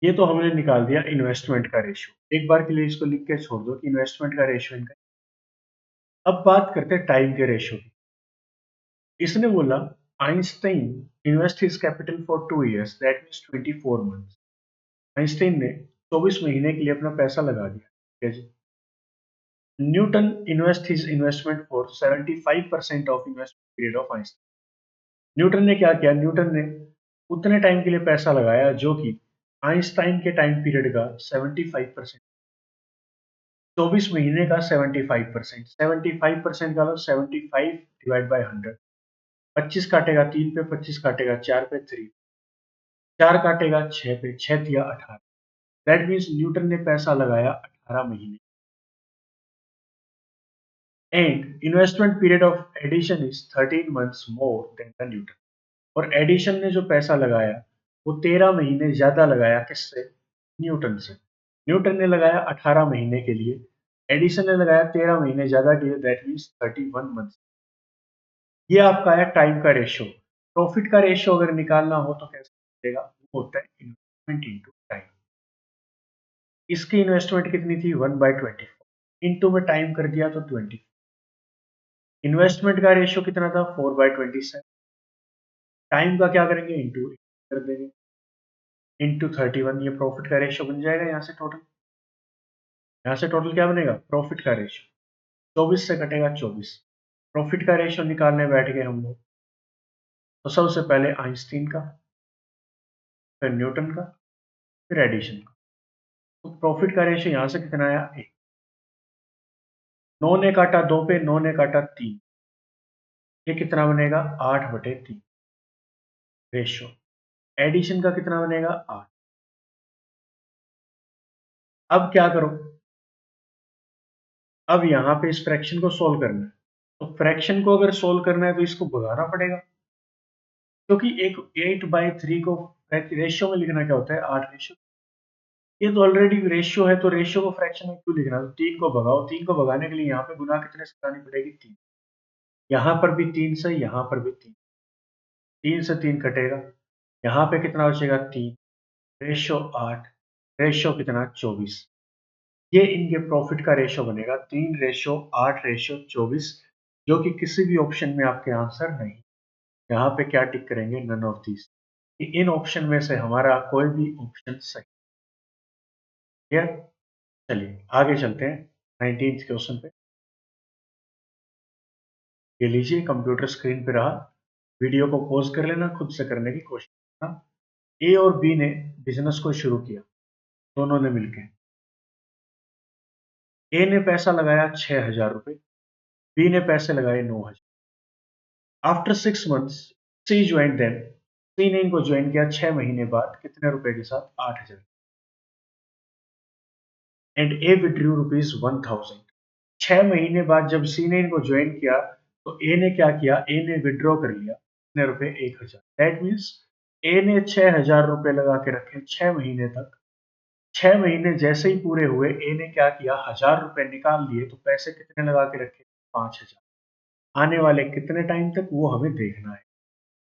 ये तो हमने निकाल दिया इन्वेस्टमेंट का रेशियो। एक बार के लिए इसको लिख के छोड़ दो कि इन्वेस्टमेंट का रेशियो इनका। अब बात करते हैं टाइम के रेशियो की। इसने बोला Einstein invest his capital for 2 years, that means 24 months। Einstein ने 24 महीने के लिए अपना पैसा लगा दिया। ठीक है जी। Newton invest his investment for 75% of investment period of Einstein. Newton ने क्या किया, न्यूटन ने उतने टाइम के लिए पैसा लगाया जो कि आइंस्टाइन के टाइम पीरियड का 75%। 24 महीने का 75%, 75% का मतलब 75 डिवाइड बाई 100। 25 काटेगा 3 पे, 25 काटेगा 4 पे, 3, 4 काटेगा 6 पे, 6 दिया 18। दैट मीन्स न्यूटन ने पैसा लगाया 18 महीने। And investment period of Edison is 13 months more than the Newton. और एडिशन ने जो पैसा लगाया वो 13 महीने ज्यादा लगाया, किससे? न्यूटन से। न्यूटन ने लगाया 18 महीने के लिए, एडिशन ने लगाया 13 महीने ज्यादा के लिए, दैट मीन्स 31 months। ये आपका है टाइम का रेशियो। प्रॉफिट का रेशियो अगर निकालना हो तो कैसे मिलेगा? वो होता है इन्वेस्टमेंट इंटू टाइम। इसकी इन्वेस्टमेंट कितनी थी? 1/24, इंटू में टाइम कर दिया तो 20। इन्वेस्टमेंट का रेशियो कितना था? 4/27। टाइम का क्या करेंगे? इंटू कर देंगे, इंटू 31। ये प्रॉफिट का रेशियो बन जाएगा। यहाँ से टोटल, यहाँ से टोटल क्या बनेगा? प्रॉफिट का रेशियो। 24 से कटेगा 24। प्रॉफिट का रेशियो निकालने बैठ गए हम लोग, तो सबसे पहले आइंस्टीन का, फिर न्यूटन का, फिर एडिशन का। तो प्रॉफिट का रेशियो यहाँ से कितना आया? 1। 9 ने काटा 2 पे, 9 ने काटा 3, ये कितना बनेगा? 8/3 रेशियो। एडिशन का कितना बनेगा? 8। अब क्या करो, अब यहाँ पे इस फ्रैक्शन को सोल्व करना है। तो फ्रैक्शन को अगर सोल्व करना है तो इसको भगाना पड़ेगा, क्योंकि एक 8/3 को रेशियो में लिखना क्या होता है? 8 रेशियो। ये तो ऑलरेडी रेशियो है, तो रेशियो को फ्रैक्शन में क्यों लिखना? तो 3 को भगाओ, 3 को भगाने के लिए यहाँ पे गुना कितने से करानी पड़ेगी? 3। यहाँ पर भी 3 से, यहाँ पर भी 3, 3 से 3 कटेगा, यहाँ पे कितना बचेगा? 3, रेशियो 8, रेशियो कितना? 24। ये इनके प्रॉफिट का रेशियो बनेगा, 3/8/24, जो कि किसी भी ऑप्शन में आपके आंसर नहीं। यहाँ पे क्या टिक करेंगे? None of this. इन ऑप्शन में से हमारा कोई भी ऑप्शन सही है। चलिए आगे चलते हैं 19th क्वेश्चन पे। ये लीजिए कंप्यूटर स्क्रीन पे रहा, वीडियो को पॉज कर लेना, खुद से करने की कोशिश करना। ए और बी ने बिजनेस को शुरू किया, दोनों ने मिलकर। ए ने पैसा लगाया 6,000 रुपए, बी ने पैसे लगाए 9,000। After 6 months C join them. सी ने इनको ज्वाइन किया 6 महीने बाद, कितने रुपए के साथ? 8,000। And A withdrew ₹1,000। 6 महीने बाद जब सी ने इनको ज्वाइन किया तो ए ने क्या किया? ए ने विड्रॉ कर लिया कितने रुपए? 1,000। दैट मीन्स ए ने 6,000 रुपए लगा के रखे 6 महीने तक। 6 महीने जैसे ही पूरे हुए, ए ने क्या किया? 1,000 रुपए निकाल लिए, तो पैसे कितने लगा के रखे? 5,000। आने वाले कितने टाइम तक, वो हमें देखना है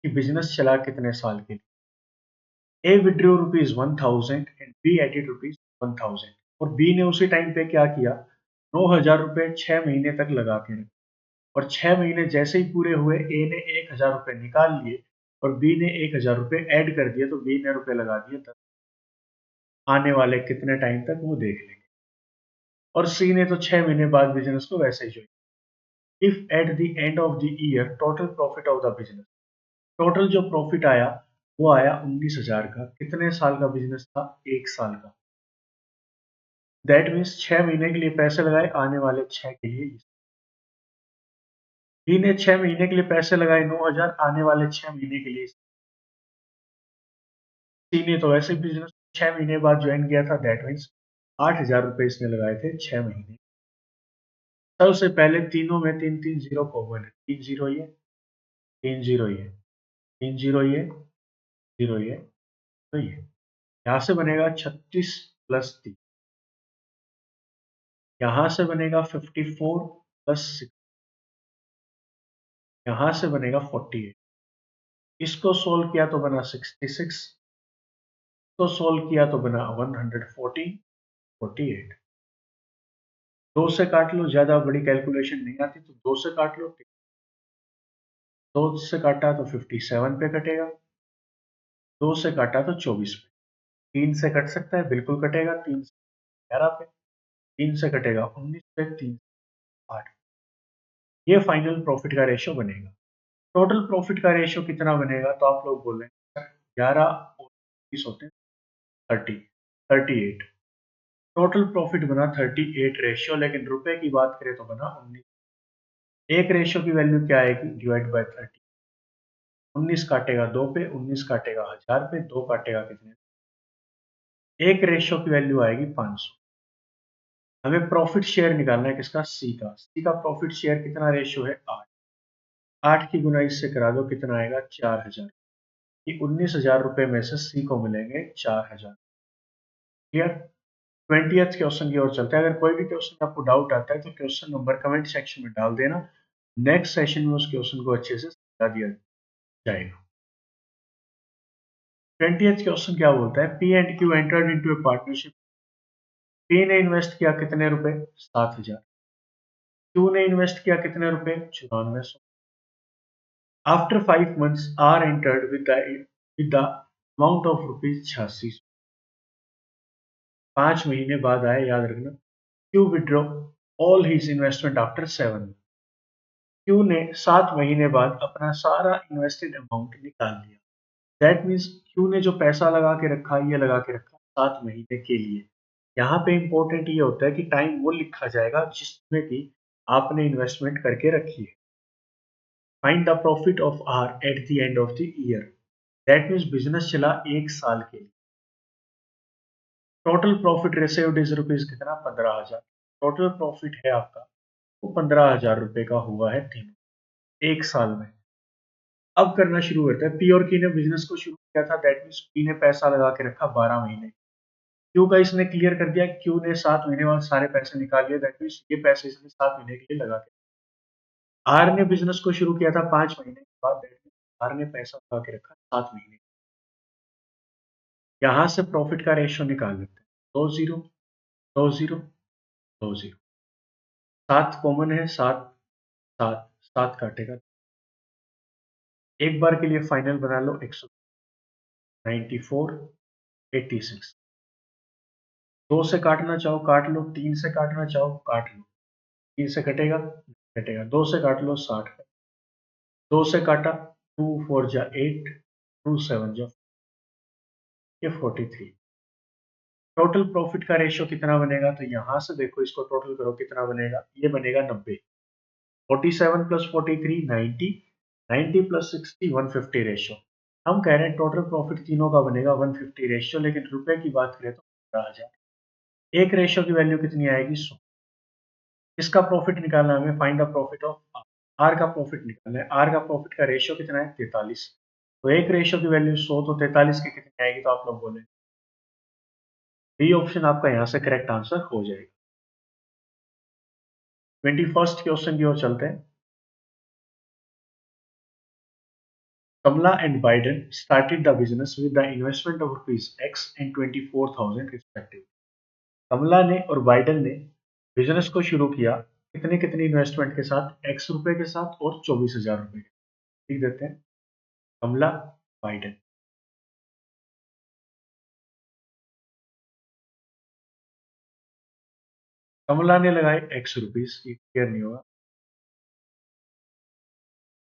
कि बिजनेस चला कितने साल के लिए। ए विड्रू ₹1,000 एंड बी एडिड ₹1,000। और बी ने उसी टाइम पे क्या किया? 9,000 रुपए 6 महीने तक लगा के रखे, और 6 महीने जैसे ही पूरे हुए, ए ने 1,000 रुपए निकाल लिए और बी ने 1,000 रुपए ऐड कर दिए, तो बी ने रुपए लगा दिए 10। आने वाले कितने टाइम तक, वो देख लेंगे। और सी ने तो 6 महीने बाद बिजनेस को वैसे ही join. If at the end of the year total profit of the business, total जो प्रॉफिट आया वो आया 19,000 का। कितने साल का बिजनेस था? 1 साल का। दैट मीन्स 6 महीने के लिए पैसे लगाए, आने वाले 6 के लिए। बी ने 6 महीने के लिए पैसे लगाए 9,000, आने वाले 6 महीने के लिए। सी ने तो वैसे बिजनेस 6 महीने बाद ज्वाइन किया था, दैट मीन्स 8,000 रुपए इसने लगाए थे 6 महीने। सबसे पहले तीनों में 3 3 0 कॉमन है। 3 0 ये, 3 0 ये, 3 0 ये, 0 ये, तो ये। यहां से बनेगा 36 प्लस 3, यहां से बनेगा 54 प्लस 6, यहां से बनेगा 48। इसको सोल्व किया तो बना 66, तो सोल्व किया तो बना 114, 48। दो से काट लो, ज्यादा बड़ी कैलकुलेशन नहीं आती तो दो से काट लो। दो से काटा तो 57 पे कटेगा, दो से काटा तो 24 पे। तीन से कट सकता है, बिल्कुल कटेगा। तीन से 11 पे, तीन से कटेगा 19 पे, तीन से 8। ये फाइनल प्रॉफिट का रेशियो बनेगा। टोटल प्रॉफिट का रेशियो कितना बनेगा तो आप लोग बोल रहे हैं 11 और 20 होते हैं 30, 38। टोटल प्रॉफिट बना 38 रेशियो, लेकिन रुपए की बात करें तो बना 19। एक रेशियो की वैल्यू क्या आएगी, डिवाइड बाय 30। 19 काटेगा 2 पे, 19 काटेगा 1000 पे, 2 काटेगा कितने, एक रेशियो की वैल्यू आएगी 500। हमें प्रॉफिट शेयर निकालना है किसका, सी का। सी का प्रॉफिट शेयर कितना रेशियो है, 8। 8 की गुना इससे करा दो, कितना आएगा 4000। कि 19,000 रुपए में से सी को मिलेंगे 4000। क्लियर। 20th क्वेश्चन की ओर चलते हैं। अगर कोई भी क्वेश्चन आपको डाउट आता है तो क्वेश्चन नंबर कमेंट सेक्शन में डाल देना। नेक्स्ट सेशन में उस क्वेश्चन को अच्छे से समझा दिया जाएगा। 20th क्वेश्चन क्या बोलता है, P and Q entered into A partnership. P ने इन्वेस्ट किया कितने रुपए, 7000। क्यू ने इन्वेस्ट किया कितने रुपए, 9400। After 5 months R entered with the amount of rupees 8600। 5 महीने बाद आए, याद रखना। Q withdraw all his investment after 7। Q ने 7 महीने बाद अपना सारा इन्वेस्टेड अमाउंट निकाल लिया। दैट मीन्स क्यू ने जो पैसा लगा के रखा, ये लगा के रखा 7 महीने के लिए। यहाँ पे इंपॉर्टेंट ये होता है कि टाइम वो लिखा जाएगा जिसमें कि आपने इन्वेस्टमेंट करके रखी है। Find the profit of R at the end of the year. That means business चला 1 साल के लिए। Total profit received is rupees कितना, 15,000। टोटल प्रॉफिट है आपका वो 15,000 रुपए का हुआ है तीनों 1 साल में। अब करना शुरू करते हैं। पी और क्यू ने बिजनेस को शुरू किया था, दैट मीन्स पी ने पैसा लगा के रखा 12 महीने। क्यू का इसने क्लियर कर दिया, क्यू ने 7 महीने बाद सारे पैसे निकाल लिए, दैट मीन्स ये पैसे इसने 7 महीने के लिए लगा के। आर ने बिजनेस को शुरू किया था 5 महीने के बाद, दैट मीन्स आर ने पैसा लगा के रखा 7 महीने। यहां से प्रॉफिट का रेशियो निकाल लेते हैं। 2 0, 2 0, 2 0। 7 कॉमन है, 7, 7, 7 काटेगा। एक बार के लिए फाइनल बना लो, 194, 86। 2 से काटना चाहो काट लो, 3 से काटना चाहो काट लो। 3 से कटेगा, कटेगा। 2 से काट लो, 60। 2 से काटा, 2 4 जा 8, 2 7 जा, ये 43। टोटल प्रॉफिट का रेशियो कितना बनेगा, तो यहां से देखो इसको टोटल करो कितना बनेगा, ये बनेगा 90। 47 प्लस 43 90, 90 प्लस 60 150 रेशियो। हम कह रहे हैं टोटल प्रॉफिट तीनों का बनेगा 150 रेशियो, लेकिन रुपए की बात करें तो 15,000। एक रेशियो की वैल्यू कितनी आएगी, 100। इसका प्रॉफिट निकालना है हमें, find the profit of R. R का प्रॉफिट निकालना है। आर का प्रॉफिट का रेशियो कितना है, 43। तो एक रेशियो की वैल्यू 100, तो 43 की कितनी आएगी, तो आप लोग बोले बी ऑप्शन आपका यहाँ से करेक्ट आंसर हो जाएगा। 21st क्वेश्चन की ओर चलते हैं। Kamala and Biden started the business with the investment of rupees X and 24,000 respectively. कमला ने और बाइडन ने बिजनेस को शुरू किया कितने कितने इन्वेस्टमेंट के साथ, x रुपए के साथ और 24,000 रुपए के। लिख देते हैं कमला, बाइडन। कमला ने लगाए x रुपीस, क्लियर नहीं होगा।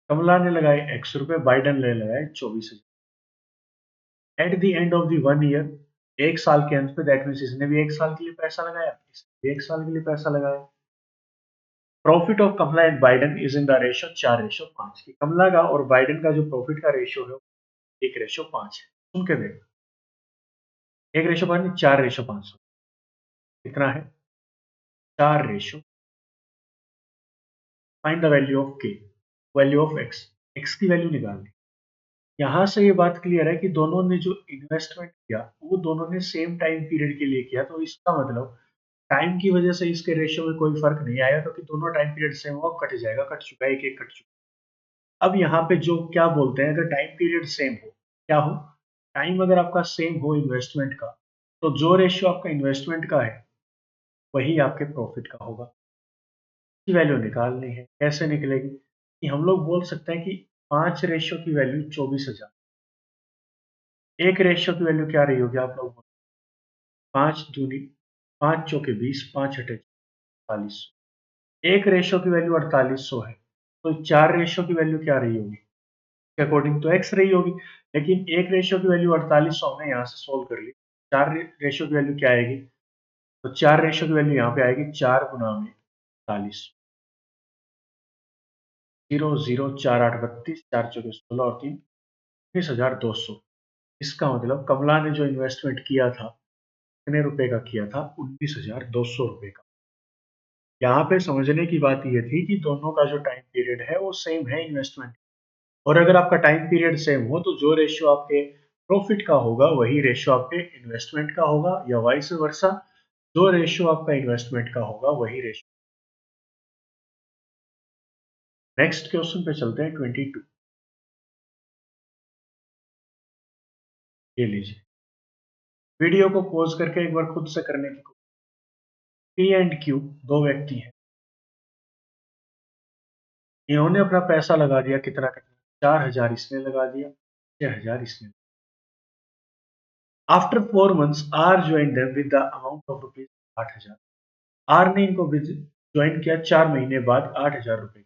कमला ने लगाए x रुपए, बाइडन ने लगाए 24,000। Eight the end of the 1 year, एक साल के अंत पे, दैट मीन्स इसने भी 1 साल के लिए पैसा लगाया, इसने भी 1 साल के लिए पैसा लगाया। Profit of Kamala and Biden is in the ratio 4:5। की कमला का और बाइडन का जो प्रॉफिट का रेशियो है 1:5 है। सुन के देख, 1:5 नहीं, 4:5। कितना है, 4 ratio. Find the value of के, वैल्यू ऑफ एक्स। एक्स की वैल्यू निकालनी। यहाँ से ये बात क्लियर है कि दोनों ने जो इन्वेस्टमेंट किया वो दोनों ने सेम टाइम पीरियड के लिए किया, तो इसका मतलब टाइम की वजह से इसके रेशियो में कोई फर्क नहीं आएगा क्योंकि दोनों टाइम पीरियड सेम हो, कट जाएगा, कट चुका है, एक एक कट चुका है। अब यहाँ पे जो क्या बोलते हैं, अगर टाइम पीरियड सेम हो, क्या हो, टाइम अगर आपका सेम हो इन्वेस्टमेंट का, तो जो रेशियो आपका इन्वेस्टमेंट का है वही आपके प्रॉफिट का होगा। की वैल्यू निकालनी है, कैसे निकलेगी कि हम लोग बोल सकते हैं कि 5 रेशियो की वैल्यू 24,000, एक रेशियो की वैल्यू क्या रही होगी आप लोग, 5 दूनी 5 चौके 20, 5 अठे 48, एक रेशियो की वैल्यू 4800 है, तो 4 रेशियो की वैल्यू क्या रही होगी, के अकॉर्डिंग तो एक्स रही होगी, लेकिन एक रेशियो की वैल्यू 4800 हमने यहाँ से सोल्व कर ली, 4 रेशियो की वैल्यू क्या आएगी, तो 4 रेशियो की वैल्यू यहाँ पे आएगी 4 गुना में 48, 0 0 4 8 32, 4 चौके 16 और 3 19,200। इसका मतलब कमला ने जो इन्वेस्टमेंट किया था कितने रुपए का किया था, 19,200 रुपए का। यहाँ पे समझने की बात ये थी कि दोनों का जो टाइम पीरियड है वो सेम है इन्वेस्टमेंट, और अगर आपका टाइम पीरियड सेम हो तो जो रेशियो आपके प्रॉफिट का होगा वही रेशियो आपके इन्वेस्टमेंट का होगा, या वाइस वर्सा, जो रेशियो आपका इन्वेस्टमेंट का होगा वही रेशियो। नेक्स्ट क्वेश्चन पे चलते हैं, 22। ये लीजिए, वीडियो को पॉज करके एक बार खुद से करने की कोशिश। पी एंड क्यू दो व्यक्ति हैं, इन्होंने अपना पैसा लगा दिया, कितना कितना, 4,000 इसने लगा दिया, 6,000 इसने। After 4 months R join them with the amount of rupees 8,000। R ने इनको ज्वाइन किया 4 महीने बाद 8,000 रुपए।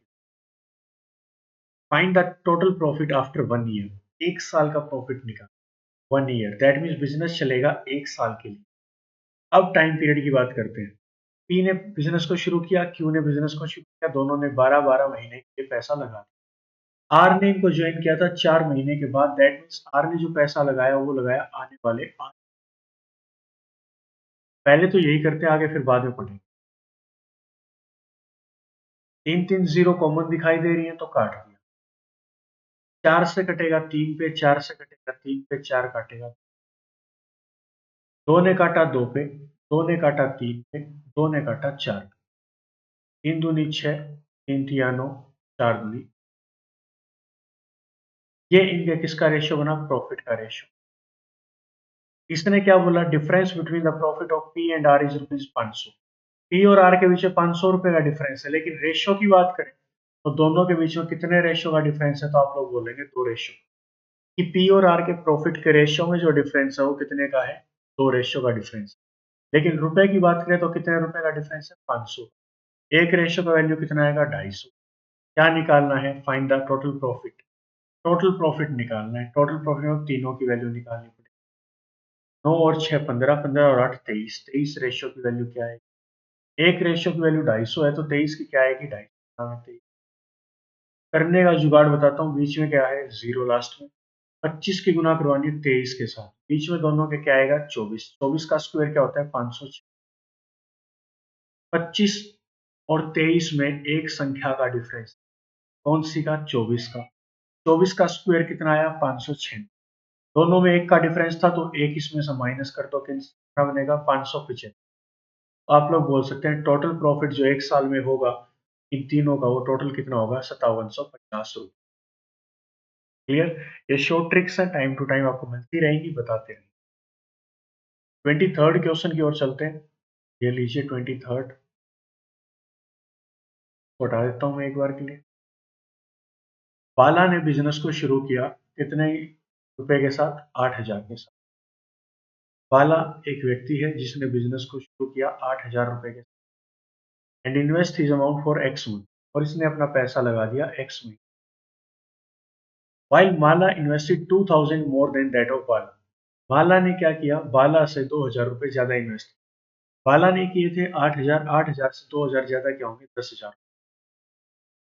Find the total profit after 1 year, 1 साल का प्रॉफिट निकाल। 1 ईयर दैट मीन्स बिजनेस चलेगा 1 साल के लिए। अब टाइम पीरियड की बात करते हैं। पी ने बिजनेस को शुरू किया, क्यू ने बिजनेस को शुरू किया, दोनों ने 12-12 महीने के लिए पैसा लगा दिया। आर ने इनको ज्वाइन किया था 4 महीने के बाद, दैट मीन्स आर ने जो पैसा लगाया वो लगाया आने वाले पहले तो यही करते हैं, आगे फिर बाद में पढ़ेंगे। 3 3 0 कॉमन दिखाई दे रही है तो काट दिया, 4 से कटेगा 3 पे, 4 से कटेगा 3 पे, 4 काटेगा, 2 ने काटा 2 पे, 2 ने काटा 3 पे, 2 ने काटा 4, 3 दूनी 6, 3 तिया 9, 4 दूनी। ये इनके किसका रेशियो बना, प्रॉफिट का रेशियो। इसने क्या बोला, difference between the profit of P and R is ₹500। P और आर के बीच में 500 रुपए का डिफरेंस है, लेकिन रेशियो की बात करें तो दोनों के बीच में कितने रेशियो का डिफरेंस है, तो आप लोग बोलेंगे 2 रेशियो। कि पी और आर के प्रॉफिट के रेशियो में जो डिफरेंस है वो कितने का है, 2 रेशियो का डिफरेंस। लेकिन रुपए की बात करें तो कितने रुपए का डिफरेंस है, 500। एक रेशियो का वैल्यू कितना आएगा, 250। क्या निकालना है, find the total profit. Total profit निकालना है, टोटल प्रॉफिट में तीनों की वैल्यू निकालनी पड़ेगी। 9 और 6 15, 15 और 8 23, 23 रेशियो की वैल्यू क्या है, एक रेशियो की वैल्यू 250 है तो 23 की क्या आएगी, 250। करने का जुगाड़ बताता हूँ, बीच में क्या है, जीरो लास्ट में। 25 की गुना करवानी है 23 के साथ, बीच में दोनों के क्या आएगा, 24। 24 का स्क्वायर क्या होता है, 506। 25 और 23 में एक संख्या का डिफरेंस, कौन सी का, 24 का। 24 का स्क्वायर कितना आया, 506। दोनों में एक का डिफरेंस था तो एक इसमें से माइनस कर दो, कितना बनेगा, 575। आप लोग बोल सकते हैं टोटल प्रॉफिट जो 1 साल में होगा इन तीनों का, वो टोटल कितना होगा, 5750 रुपये। क्लियर। ये शॉर्ट ट्रिक्स है, टाइम टू टाइम आपको मिलती रहेंगी, बताते रहेंगे। 23rd क्वेश्चन की ओर चलते हैं। ये लीजिए 23rd, हटा देता हूँ मैं एक बार के लिए। बाला ने बिजनेस को शुरू किया कितने रुपए के साथ, 8,000 के साथ। बाला एक व्यक्ति है जिसने बिजनेस को शुरू किया 8,000 रुपए के साथ, and invest his amount for X month, और इसने अपना पैसा लगा दिया X month. While Mala invested 2,000 more than that of Bala. Bala ने क्या किया, बाला से 2,000 रुपए ज्यादा इन्वेस्ट। बाला ने किए थे 8,000, 8,000 से 2,000 ज्यादा क्या होंगे, 10,000।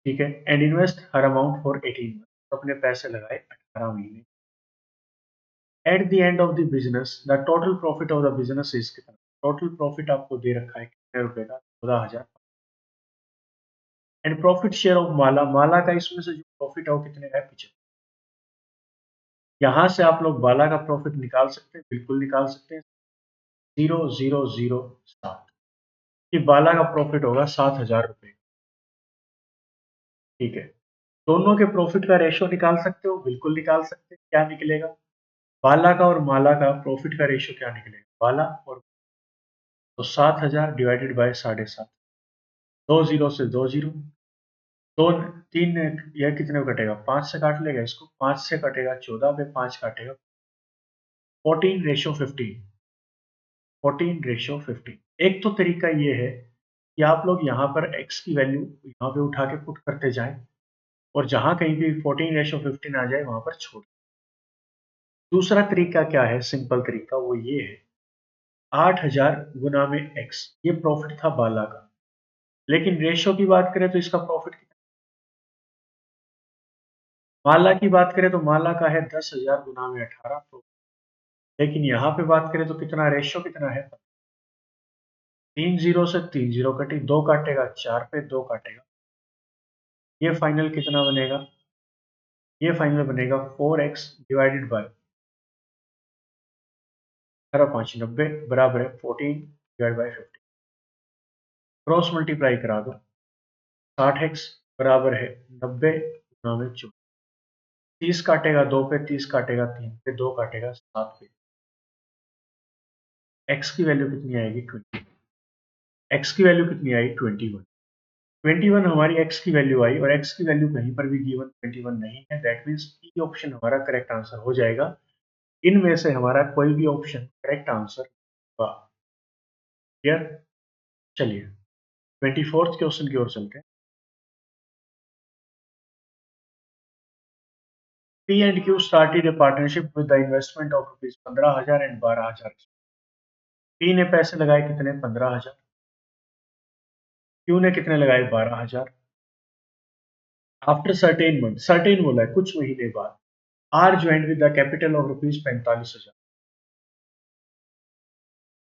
ठीक है, and invest her amount for 18 month, तो अपने पैसे लगाए 18 महीने। Eight the end of the business the total profit of the business is कितना, टोटल प्रॉफिट आपको दे रखा है कितने रुपए का, 14,000। एंड प्रॉफिट शेयर ऑफ माला, माला का इसमें से जो प्रॉफिट है वो कितने का है, 75। यहाँ से आप लोग बाला का प्रॉफिट निकाल सकते हैं, बिल्कुल निकाल सकते हैं। 0007 कि बाला का प्रॉफिट होगा 7,000 रुपये। ठीक है, दोनों के प्रॉफिट का रेशियो निकाल सकते हो, बिल्कुल निकाल सकते हैं। क्या निकलेगा? बाला का और माला का प्रॉफिट का रेशियो क्या निकलेगा? बाला और तो 7,000 डिवाइडेड बाय 7.5, 2 जीरो से 2 जीरो, दो तीन, यह कितने को कटेगा? 5 से काट लेगा इसको, 5 से कटेगा 14 पे, 5 काटेगा 14:15, 14:15। एक तो तरीका ये है कि आप लोग यहाँ पर x की वैल्यू यहाँ पे उठा के पुट करते जाएं और जहां कहीं भी 14:15 आ जाए वहां पर छोड़। दूसरा तरीका क्या है? सिंपल तरीका वो ये है, 8,000 गुना में x, ये प्रॉफिट था बाला का, लेकिन रेशियो की बात करें तो इसका प्रॉफिट कितना? माला की बात करें तो माला का है 10,000 गुना में 18, लेकिन यहाँ पे बात करें तो कितना रेशियो कितना है? 3 जीरो से 3 जीरो कटी, 2 काटेगा 4 पे, 2 काटेगा, ये फाइनल कितना बनेगा? ये फाइनल बनेगा 4x डिवाइडेड बाय 18×5 = 90 बराबर है 14/50। क्रॉस मल्टीप्लाई करा दो, 60x बराबर है 90 गुना में 24। 30 काटेगा 2 पे, 30 काटेगा 3 पे, 2 काटेगा 7 पे। x की वैल्यू कितनी आएगी? 20। x की वैल्यू कितनी आई? 21। 21 हमारी x की वैल्यू आई और x की वैल्यू कहीं पर भी गिवन 21 नहीं है। दैट मीन्स ई ऑप्शन हमारा करेक्ट आंसर हो जाएगा। इनमें से हमारा कोई भी ऑप्शन करेक्ट आंसर होगा। क्लियर? चलिए 24th क्वेश्चन की ओर चलते हैं। P and Q started a partnership with the investment of rupees 15,000 and 12,000। P ने पैसे लगाए कितने? 15,000। Q ने कितने लगाए? 12,000। आफ्टर सर्टेन मंथ, सर्टेन बोला है कुछ महीने बाद, R joint with the capital of rupees 45,000।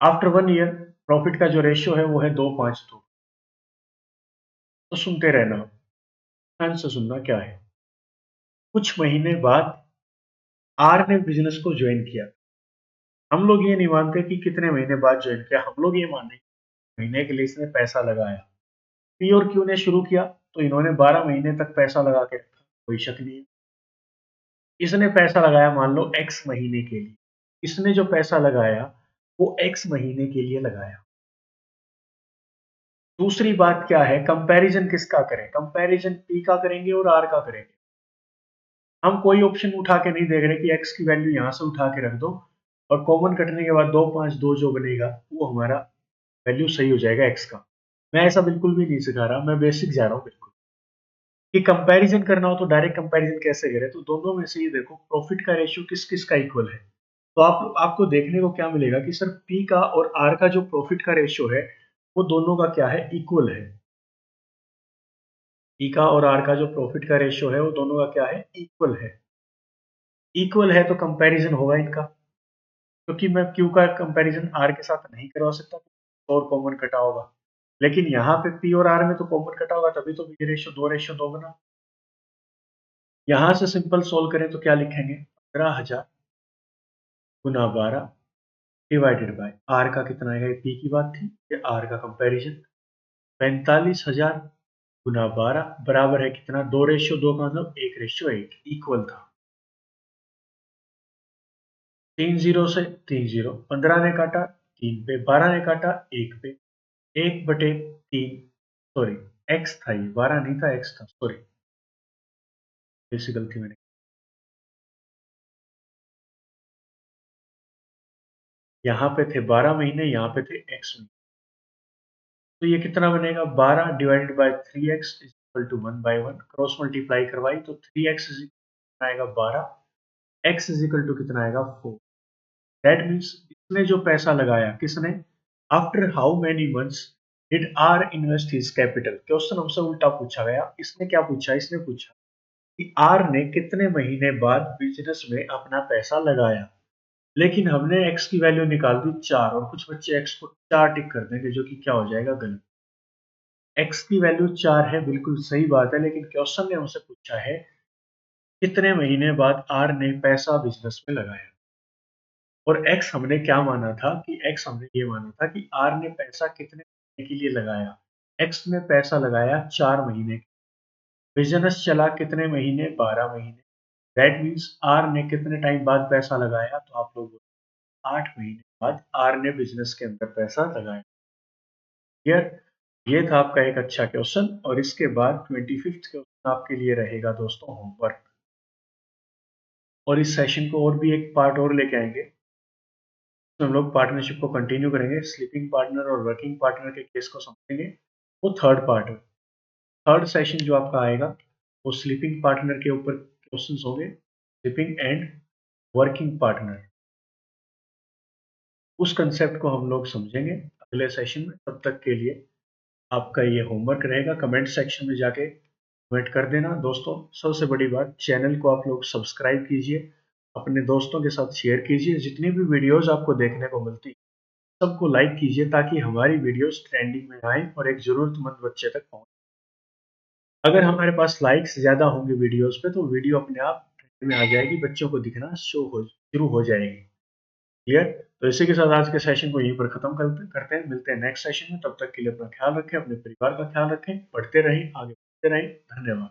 After 1 year profit का जो रेशियो है वो है 2:5:2। तो सुनते रहना, ध्यान से सुनना क्या है। कुछ महीने बाद आर ने बिजनेस को ज्वाइन किया। हम लोग ये नहीं मानते कि कितने महीने बाद ज्वाइन किया, हम लोग ये मानते महीने के लिए इसने पैसा लगाया। पी और क्यू ने शुरू किया तो इन्होंने 12 महीने तक पैसा लगा के रखा, कोई शक नहीं है। इसने पैसा लगाया मान लो एक्स महीने के लिए, इसने जो पैसा लगाया वो एक्स महीने के लिए लगाया। दूसरी बात क्या है? कंपैरिजन किसका करें? कंपैरिजन पी का करेंगे और आर का करेंगे। हम कोई ऑप्शन उठा के नहीं देख रहे कि एक्स की वैल्यू यहां से उठा के रख दो और कॉमन कटने के बाद 2:5:2 जो बनेगा वो हमारा वैल्यू सही हो जाएगा एक्स का। मैं ऐसा बिल्कुल भी नहीं सिखा रहा, मैं बेसिक जा रहा हूँ बिल्कुल। कि कंपैरिजन करना हो तो डायरेक्ट कंपैरिजन कैसे करें? तो दोनों में से ये देखो प्रॉफिट का रेशियो किस किस का इक्वल है। तो आपको देखने को क्या मिलेगा कि सर पी का और आर का जो प्रॉफिट का रेशियो है वो दोनों का क्या है? इक्वल है। पी का और आर का जो प्रॉफिट का रेशियो है वो दोनों का क्या है? इक्वल है। इक्वल है तो कंपैरिजन होगा इनका, क्योंकि मैं क्यू का कंपैरिजन आर के साथ नहीं करवा सकता और कॉमन कटा होगा। लेकिन यहाँ पे पी और आर में तो कॉमन कटा होगा, तभी तो ये रेशियो 2 बना। यहां से सिंपल सोल्व करें तो क्या लिखेंगे? 15,000 गुना 12 डिवाइडेड बाय आर का कितना आएगा? ये पी की बात थी, ये आर का कंपैरिजन। 45,000 गुना 12 बराबर है कितना? 2:2 का मतलब 1:8, इक्वल था। 3 जीरो से 3 जीरो, 15 ने काटा 3 पे, 12 ने काटा 1 पे, 1/3, सॉरी एक्स था, ये 12 नहीं था एक्स था, सॉरी ऐसी गलती मैंने। यहाँ पे थे 12 महीने, यहाँ पे थे एक्स महीने, तो ये कितना बनेगा? 12 divided by 3x is equal to 1/1। Cross multiply करवाई तो 3x इज इक्वल आएगा 12, x इज इक्वल टू कितना आएगा? 4। दैट मीन्स इसने जो पैसा लगाया, किसने? After how many months did are invest his capital? Question हमसे उल्टा पूछा गया। इसने क्या पूछा? इसने पूछा कि आर ने कितने महीने बाद बिजनेस में अपना पैसा लगाया, लेकिन हमने x की वैल्यू निकाल दी 4 और कुछ बच्चे x को 4 टिक कर देंगे, जो कि क्या हो जाएगा? गलत। x की वैल्यू 4 है, बिल्कुल सही बात है, लेकिन क्वेश्चन ने हमसे पूछा है कितने महीने बाद आर ने पैसा बिजनेस में लगाया। और एक्स हमने क्या माना था कि एक्स हमने ये माना था कि आर ने पैसा कितने महीने के लिए लगाया। एक्स ने पैसा लगाया 4 महीने। बिजनेस चला कितने महीने, 12 महीने। दैट मीन्स आर ने कितने टाइम बाद पैसा लगाया, तो आप लोग 8 महीने बाद आर ने बिजनेस के अंदर पैसा लगाया। क्लियर। ये था आपका एक अच्छा क्वेश्चन। और इसके बाद 25th क्वेश्चन आपके लिए रहेगा दोस्तों होमवर्क। और इस सेशन को और भी एक पार्ट और लेके आएंगे। तो हम लोग पार्टनरशिप को कंटिन्यू करेंगे, स्लीपिंग पार्टनर और वर्किंग पार्टनर के केस को समझेंगे। वो थर्ड पार्ट है। थर्ड सेशन जो आपका आएगा वो स्लीपिंग पार्टनर के ऊपर क्वेश्चंस होंगे, स्लीपिंग एंड वर्किंग पार्टनर। उस कंसेप्ट को हम लोग समझेंगे अगले सेशन में। तब तक के लिए आपका ये होमवर्क रहेगा। कमेंट सेक्शन में जाके कमेंट कर देना दोस्तों। सबसे बड़ी बात, चैनल को आप लोग सब्सक्राइब कीजिए, अपने दोस्तों के साथ शेयर कीजिए। जितनी भी वीडियोस आपको देखने को मिलती सबको लाइक कीजिए ताकि हमारी वीडियोस ट्रेंडिंग में आए और एक जरूरतमंद बच्चे तक पहुंचे। अगर हमारे पास लाइक्स ज्यादा होंगे वीडियोस पे तो वीडियो अपने आप ट्रेंड में आ जाएगी, बच्चों को दिखना शुरू हो जाएगी। क्लियर। तो इसी के साथ आज के सेशन को यहीं पर खत्म करते हैं। मिलते हैं नेक्स्ट सेशन में। तब तक के लिए अपना ख्याल रखें, अपने परिवार का ख्याल रखें, पढ़ते रहें, आगे बढ़ते रहें। धन्यवाद।